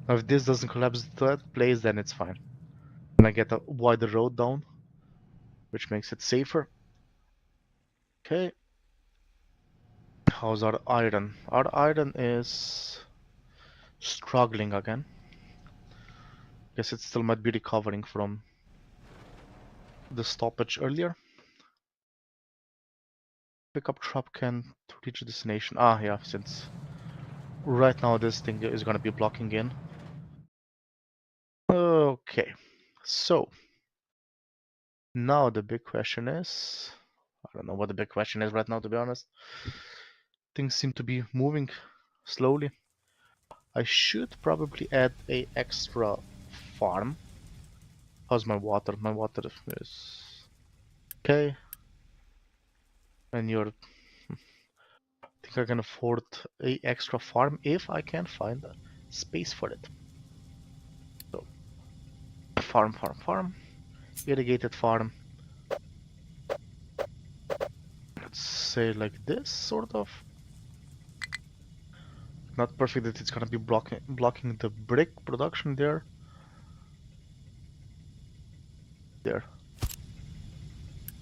Now if this doesn't collapse to that place, then it's fine. And I get a wider road down, which makes it safer. Okay. How's our iron? Our iron is struggling again. Guess it still might be recovering from the stoppage earlier. Pickup truck can reach destination. Ah, yeah, since right now this thing is gonna be blocking in. Okay, so now the big question is, I don't know what the big question is right now, to be honest. Things seem to be moving slowly. I should probably add a extra farm. How's my water? My water is okay. And you're, I think I can afford a extra farm if I can find a space for it. So farm, farm, farm. Irrigated farm. Let's say like this, sort of. Not perfect that it's gonna be blocking the brick production there. There.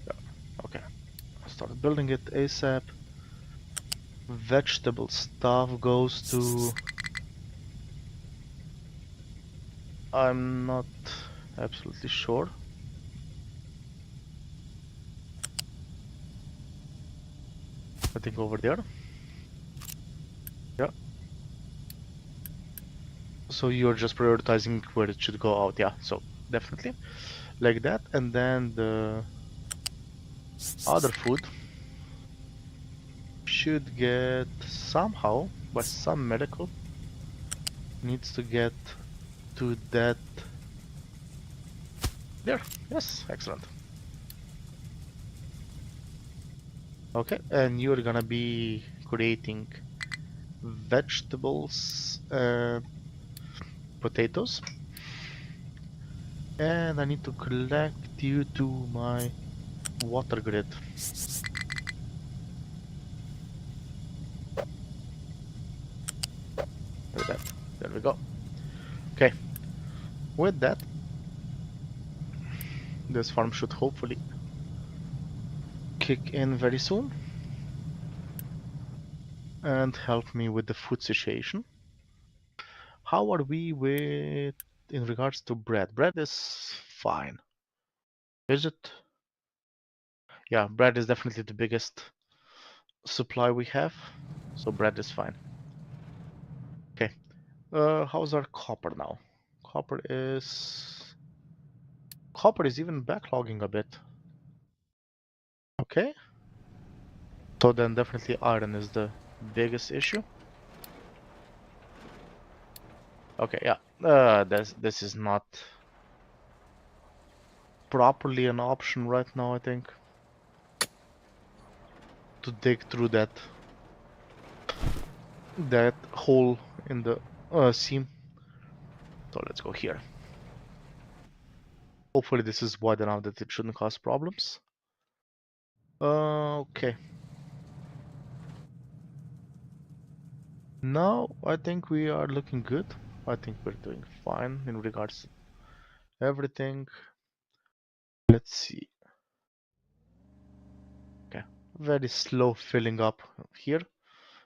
Yeah. Okay. I started building it ASAP. Vegetable stuff goes to... I'm not absolutely sure. I think over there. Yeah. So you're just prioritizing where it should go out. Yeah, so definitely. Like that. And then the other food should get somehow, by some medical, needs to get to that. There. Yes, excellent. Okay, and you're gonna be creating vegetables, potatoes, and I need to collect you to my water grid. Like that. There we go. Okay, with that, this farm should hopefully kick in very soon and help me with the food situation. How are we with in regards to bread? Bread is fine. Is it? Yeah, bread is definitely the biggest supply we have, so bread is fine. Okay. How's our copper now? Copper is even backlogging a bit. Okay. So then definitely iron is the biggest issue. Okay, yeah. This is not properly an option right now, I think. To dig through that hole in the seam. So let's go here. Hopefully this is wide enough that it shouldn't cause problems. Okay. Now I think we are looking good. I think we're doing fine in regards to everything. Let's see. Okay. Very slow filling up here,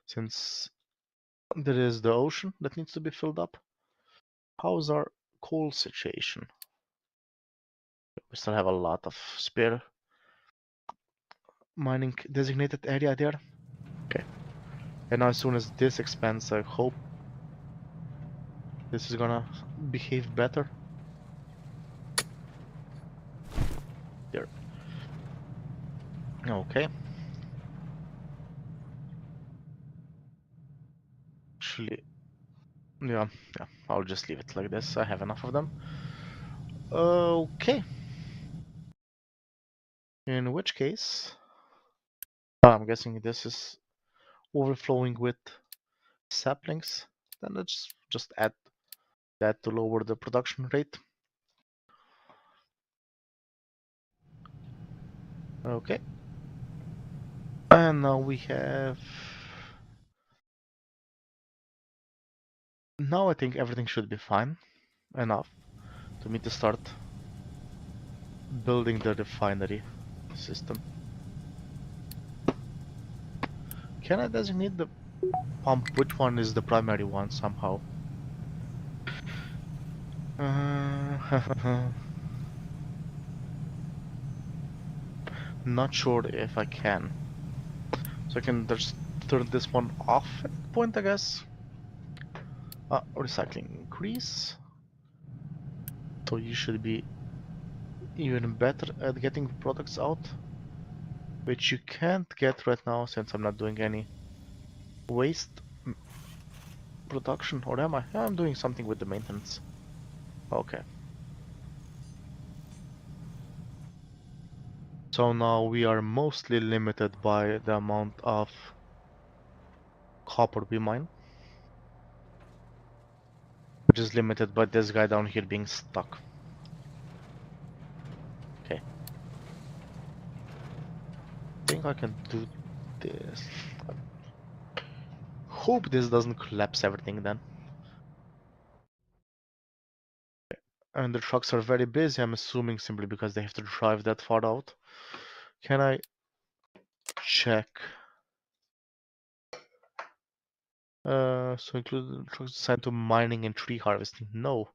since there is the ocean that needs to be filled up. How's our coal situation? We still have a lot of spare mining designated area there. Okay. And now as soon as this expands, I hope this is gonna behave better. There. Okay. Actually, yeah, I'll just leave it like this. I have enough of them. Okay. In which case, I'm guessing this is overflowing with saplings. Then let's just add that to lower the production rate. Okay. And now we have... Now I think everything should be fine enough to me to start building the refinery system. Can I designate the pump? Which one is the primary one somehow? Not sure if I can. So I can just turn this one off at the point, I guess. Recycling increase. So you should be even better at getting the products out, which you can't get right now since I'm not doing any waste production. Or am I? I'm doing something with the maintenance. Okay. So now we are mostly limited by the amount of copper we mine, which is limited by this guy down here being stuck. Okay. I think I can do this. Hope this doesn't collapse everything then. And the trucks are very busy, I'm assuming, simply because they have to drive that far out. Can I check? So include trucks assigned to mining and tree harvesting? No.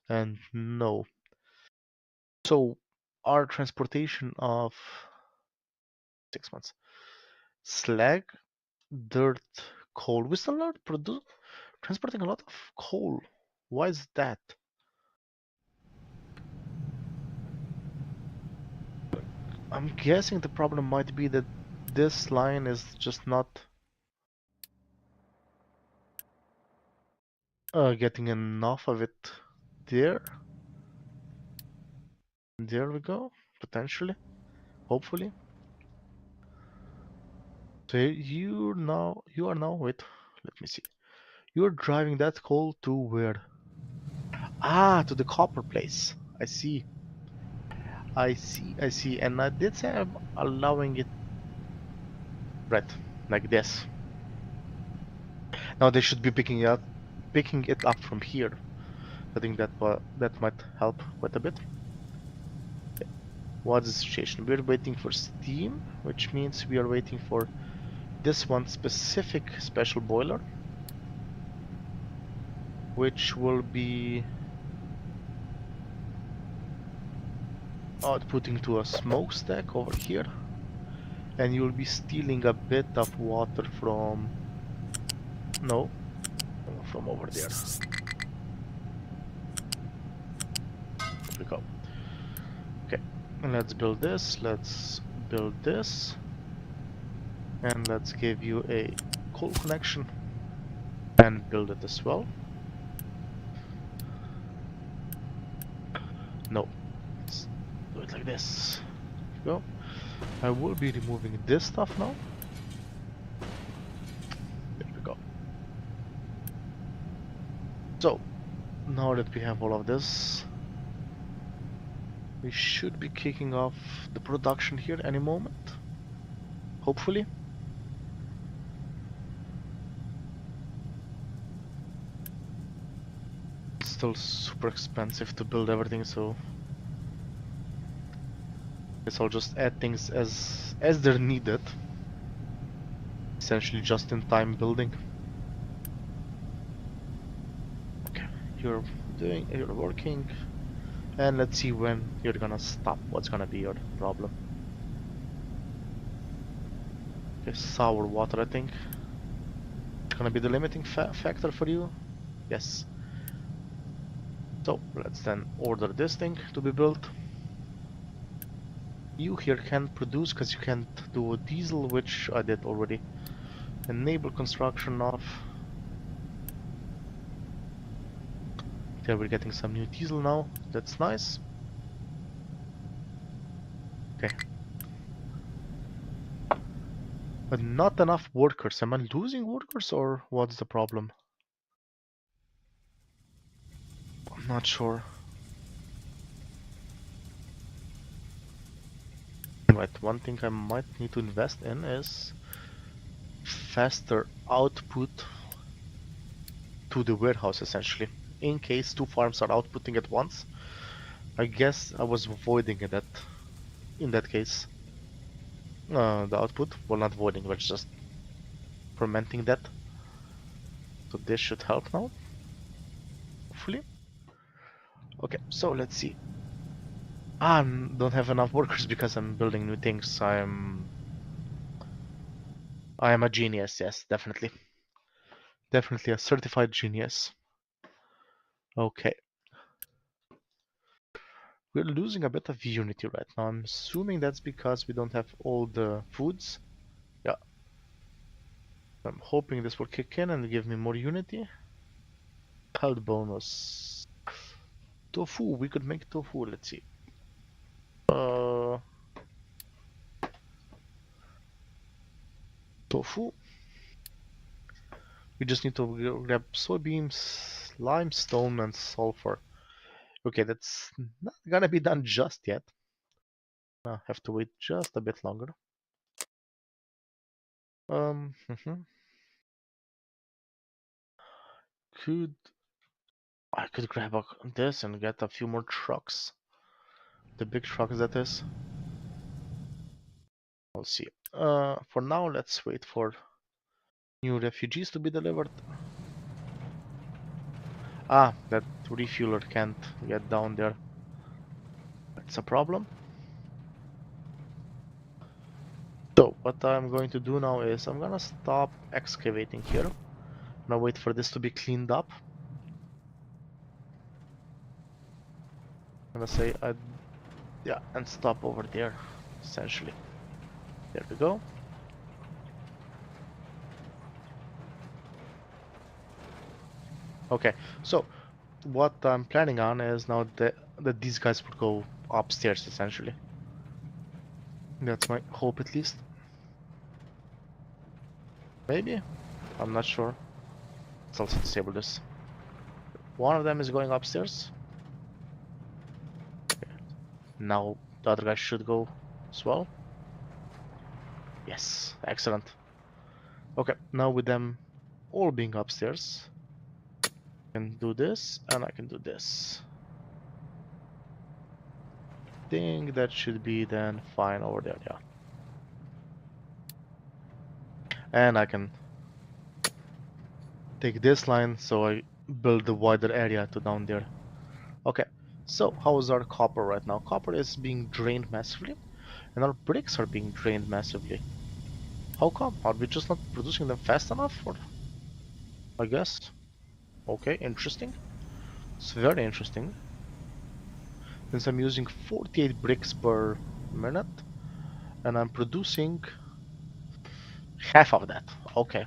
And no. So our transportation of 6 months. Slag, dirt, coal. We still are transporting a lot of coal. Why is that? I'm guessing the problem might be that this line is just not getting enough of it there. There we go. Potentially. Hopefully. So you are now, wait, let me see. You're driving that coal to where? Ah, to the copper place. I see. I see, I see. And I did say I'm allowing it right, like this. Now they should be picking it up from here. I think that might help quite a bit. What's the situation? We're waiting for steam, which means we are waiting for this one specific special boiler, which will be outputting to a smokestack over here, and you'll be stealing a bit of water from over there. There we go. Okay, and let's build this, and let's give you a coal connection and build it as well. No, let's do it like this. There we go. I will be removing this stuff now. There we go. So, now that we have all of this, we should be kicking off the production here any moment. Hopefully. It's still super expensive to build everything, so I guess I'll just add things as they're needed. Essentially just in time building. Okay, you're working, and let's see when you're gonna stop. What's gonna be your problem? Okay, sour water, I think. It's gonna be the limiting factor for you. Yes. So let's then order this thing to be built. You here can't produce because you can't do a diesel, which I did already. Enable construction of. Okay, we're getting some new diesel now. That's nice. Okay. But not enough workers. Am I losing workers or what's the problem? Not sure. Right, one thing I might need to invest in is faster output to the warehouse, essentially. In case two farms are outputting at once, I guess I was avoiding that in that case. The output, well, not avoiding, but just fermenting that. So this should help now, hopefully. Okay, so let's see. I don't have enough workers because I'm building new things. I am a genius, yes, definitely. Definitely a certified genius. Okay. We're losing a bit of unity right now. I'm assuming that's because we don't have all the foods. Yeah. I'm hoping this will kick in and give me more unity. Health bonus. Tofu, we could make tofu, let's see. Tofu. We just need to grab soybeans, limestone, and sulfur. Okay, that's not gonna be done just yet. I have to wait just a bit longer. Um, could I could grab this and get a few more trucks. The big trucks, that is. We'll see. For now, let's wait for new refugees to be delivered. Ah, that refueler can't get down there. That's a problem. So, what I'm going to do now is I'm gonna stop excavating here. Now wait for this to be cleaned up. I'm gonna say, yeah, and stop over there, essentially. There we go. Okay, so what I'm planning on is now that these guys would go upstairs, essentially. That's my hope, at least. Maybe? I'm not sure. Let's also disable this. One of them is going upstairs. Okay. Now the other guy should go as well. Yes, excellent. Okay, now with them all being upstairs, I can do this and I can do this. Think that should be then fine over there, yeah. And I can take this line so I build the wider area to down there. Okay, so how is our copper right now? Copper is being drained massively, and our bricks are being drained massively. How come? Are we just not producing them fast enough? Or I guess. Okay, interesting. It's very interesting. Since I'm using 48 bricks per minute, and I'm producing half of that. Okay.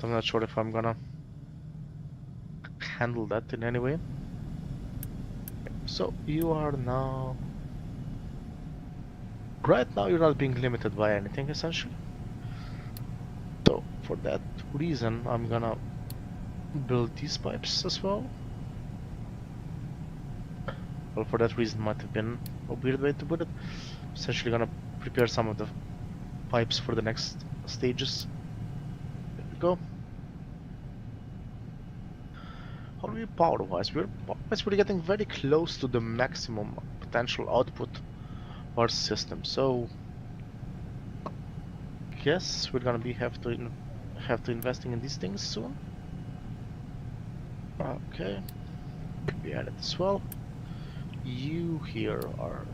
I'm not sure if I'm gonna handle that in any way. So you are now... Right now you're not being limited by anything, essentially. So for that reason, I'm gonna build these pipes as well. Well, for that reason might have been a weird way to put it. Essentially gonna prepare some of the pipes for the next stages. There we go. How are we power-wise? We're getting very close to the maximum potential output of our system. So guess we're gonna have to investing in these things soon. Okay, we added as well. You here are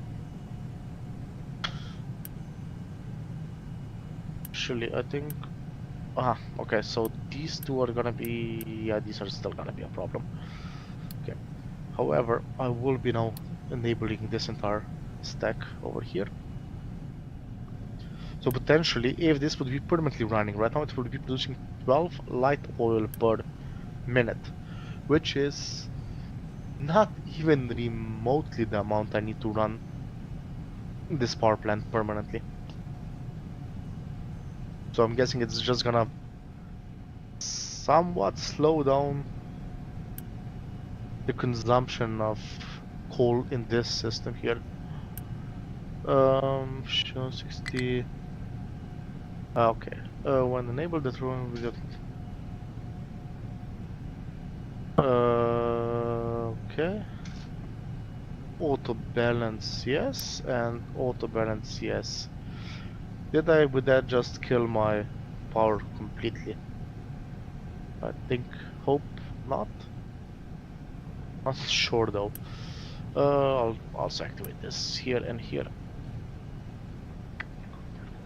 actually, I think. Okay, so these two are gonna be, yeah, these are still gonna be a problem. Okay, however, I will be now enabling this entire stack over here. So potentially, if this would be permanently running, right now it would be producing 12 light oil per minute, which is not even remotely the amount I need to run this power plant permanently. So I'm guessing it's just gonna somewhat slow down the consumption of coal in this system here. Show 60. Okay. When enabled, the drawing will get. Okay. Auto balance, yes, and auto balance, yes. Did I with that just kill my power completely? I think, hope not. Not sure though. I'll also activate this here and here.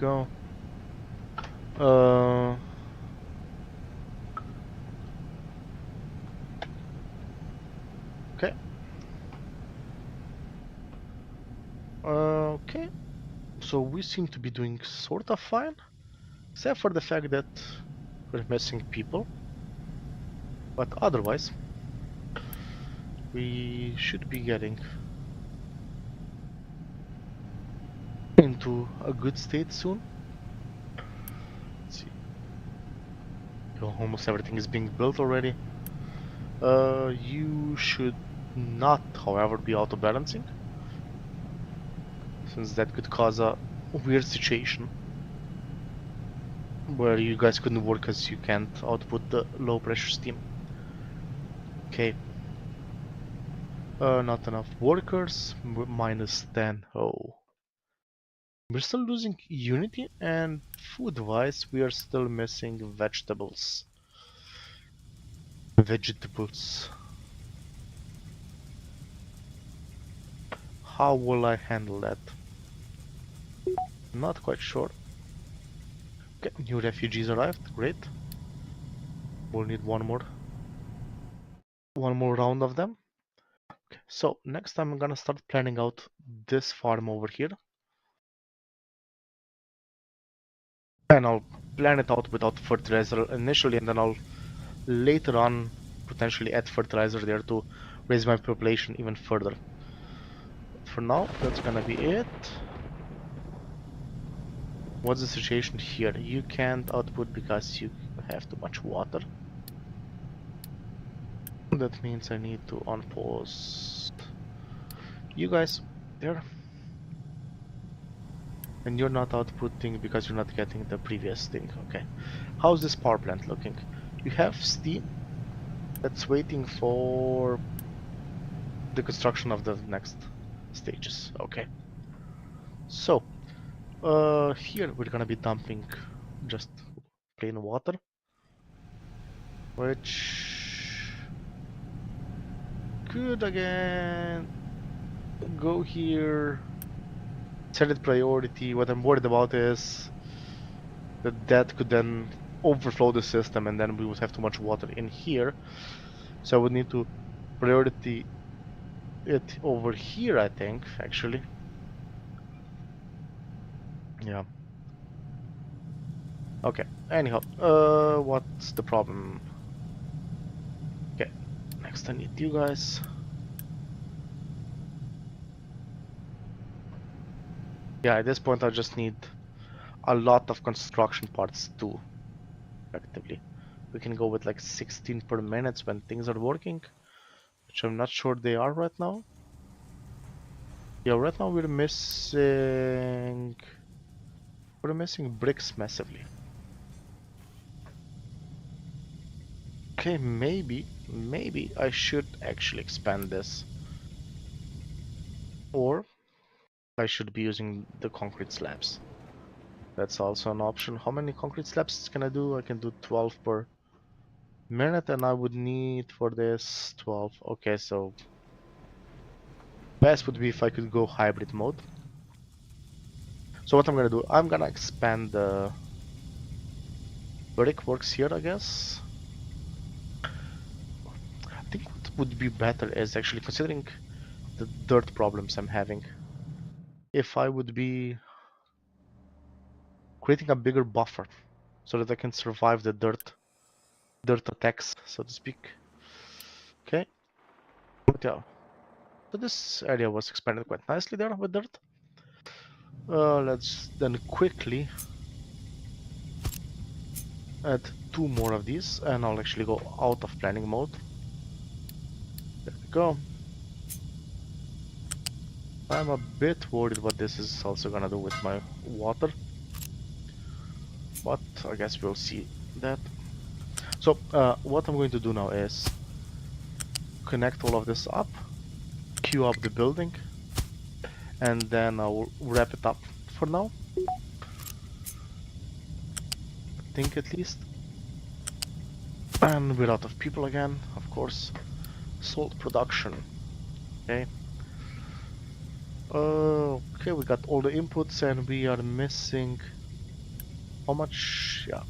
Go. Okay. Okay. So we seem to be doing sort of fine, except for the fact that we're missing people. But otherwise, we should be getting into a good state soon. Let's see. Almost everything is being built already. You should not, however, be auto-balancing, since that could cause a weird situation where you guys couldn't work as you can't output the low pressure steam. Okay. Not enough workers, minus 10. Oh. We're still losing unity, and food-wise, we are still missing vegetables. How will I handle that? Not quite sure. Okay, new refugees arrived, great. We'll need one more round of them. Okay, so next time I'm gonna start planning out this farm over here. And I'll plan it out without fertilizer initially, and then I'll later on potentially add fertilizer there to raise my population even further. For now, that's gonna be it. What's the situation here? You can't output because you have too much water. That means I need to unpause you guys there. And you're not outputting because you're not getting the previous thing. Okay. How's this power plant looking? You have steam that's waiting for the construction of the next stages. Okay. So, here we're gonna be dumping just plain water, which could again go here, set it priority. What I'm worried about is that could then overflow the system, and then we would have too much water in here. So I would need to priority it over here, I think, actually. Yeah. Okay, anyhow, what's the problem? Okay, next I need you guys. Yeah, at this point I just need a lot of construction parts too, effectively. We can go with like 16 per minute when things are working, which I'm not sure they are right now. Yeah, right now we're missing bricks massively. Okay, maybe I should actually expand this. Or I should be using the concrete slabs. That's also an option. How many concrete slabs can I do? I can do 12 per minute, and I would need for this 12. Okay, so best would be if I could go hybrid mode. So what I'm gonna do, I'm gonna expand the brickworks here, I guess. I think what would be better is actually considering the dirt problems I'm having. If I would be creating a bigger buffer so that I can survive the dirt attacks, so to speak. Okay. But yeah. So this area was expanded quite nicely there with dirt. Let's then quickly add 2 more of these, and I'll actually go out of planning mode. go. I'm a bit worried what this is also gonna do with my water, but I guess we'll see that. So what I'm going to do now is connect all of this up, queue up the building, and then I'll wrap it up for now. I think at least. And we're out of people again, of course. Salt production. Okay. Okay, we got all the inputs and we are missing how much? Yeah.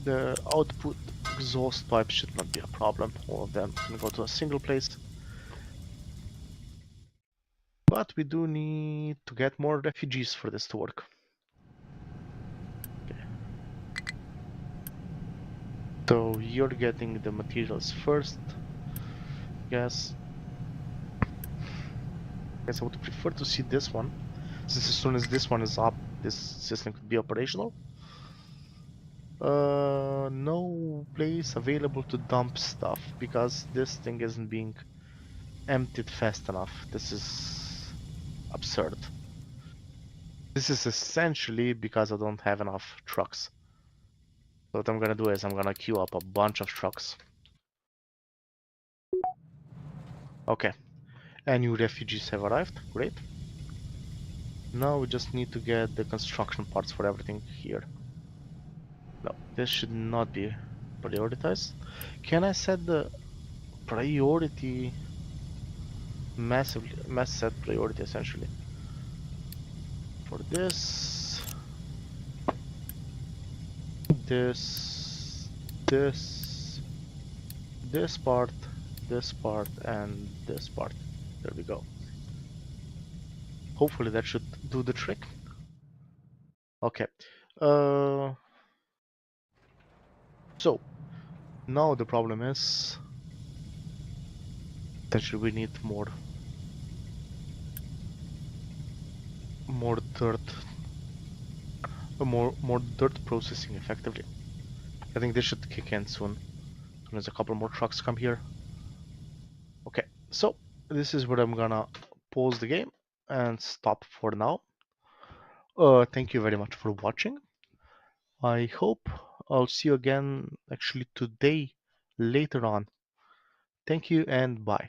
The output exhaust pipe should not be a problem. All of them can go to a single place. But we do need to get more refugees for this to work. Okay. So you're getting the materials first. Yes. Guess I would prefer to see this one, since as soon as this one is up, this system could be operational. No place available to dump stuff because this thing isn't being emptied fast enough. This is absurd. This is essentially because I don't have enough trucks. So what I'm gonna do is I'm gonna queue up a bunch of trucks. Okay, and new refugees have arrived. Great. Now we just need to get the construction parts for everything here. No, this should not be prioritized. Can I set the priority mass set priority essentially for this, this, this part, and this part. There we go. Hopefully that should do the trick. Okay. So now the problem is that we need more dirt, more dirt processing effectively. I think this should kick in soon. There's a couple more trucks come here. Okay, so this is where I'm gonna pause the game and stop for now. Thank you very much for watching. I hope I'll see you again actually today later on. Thank you and bye.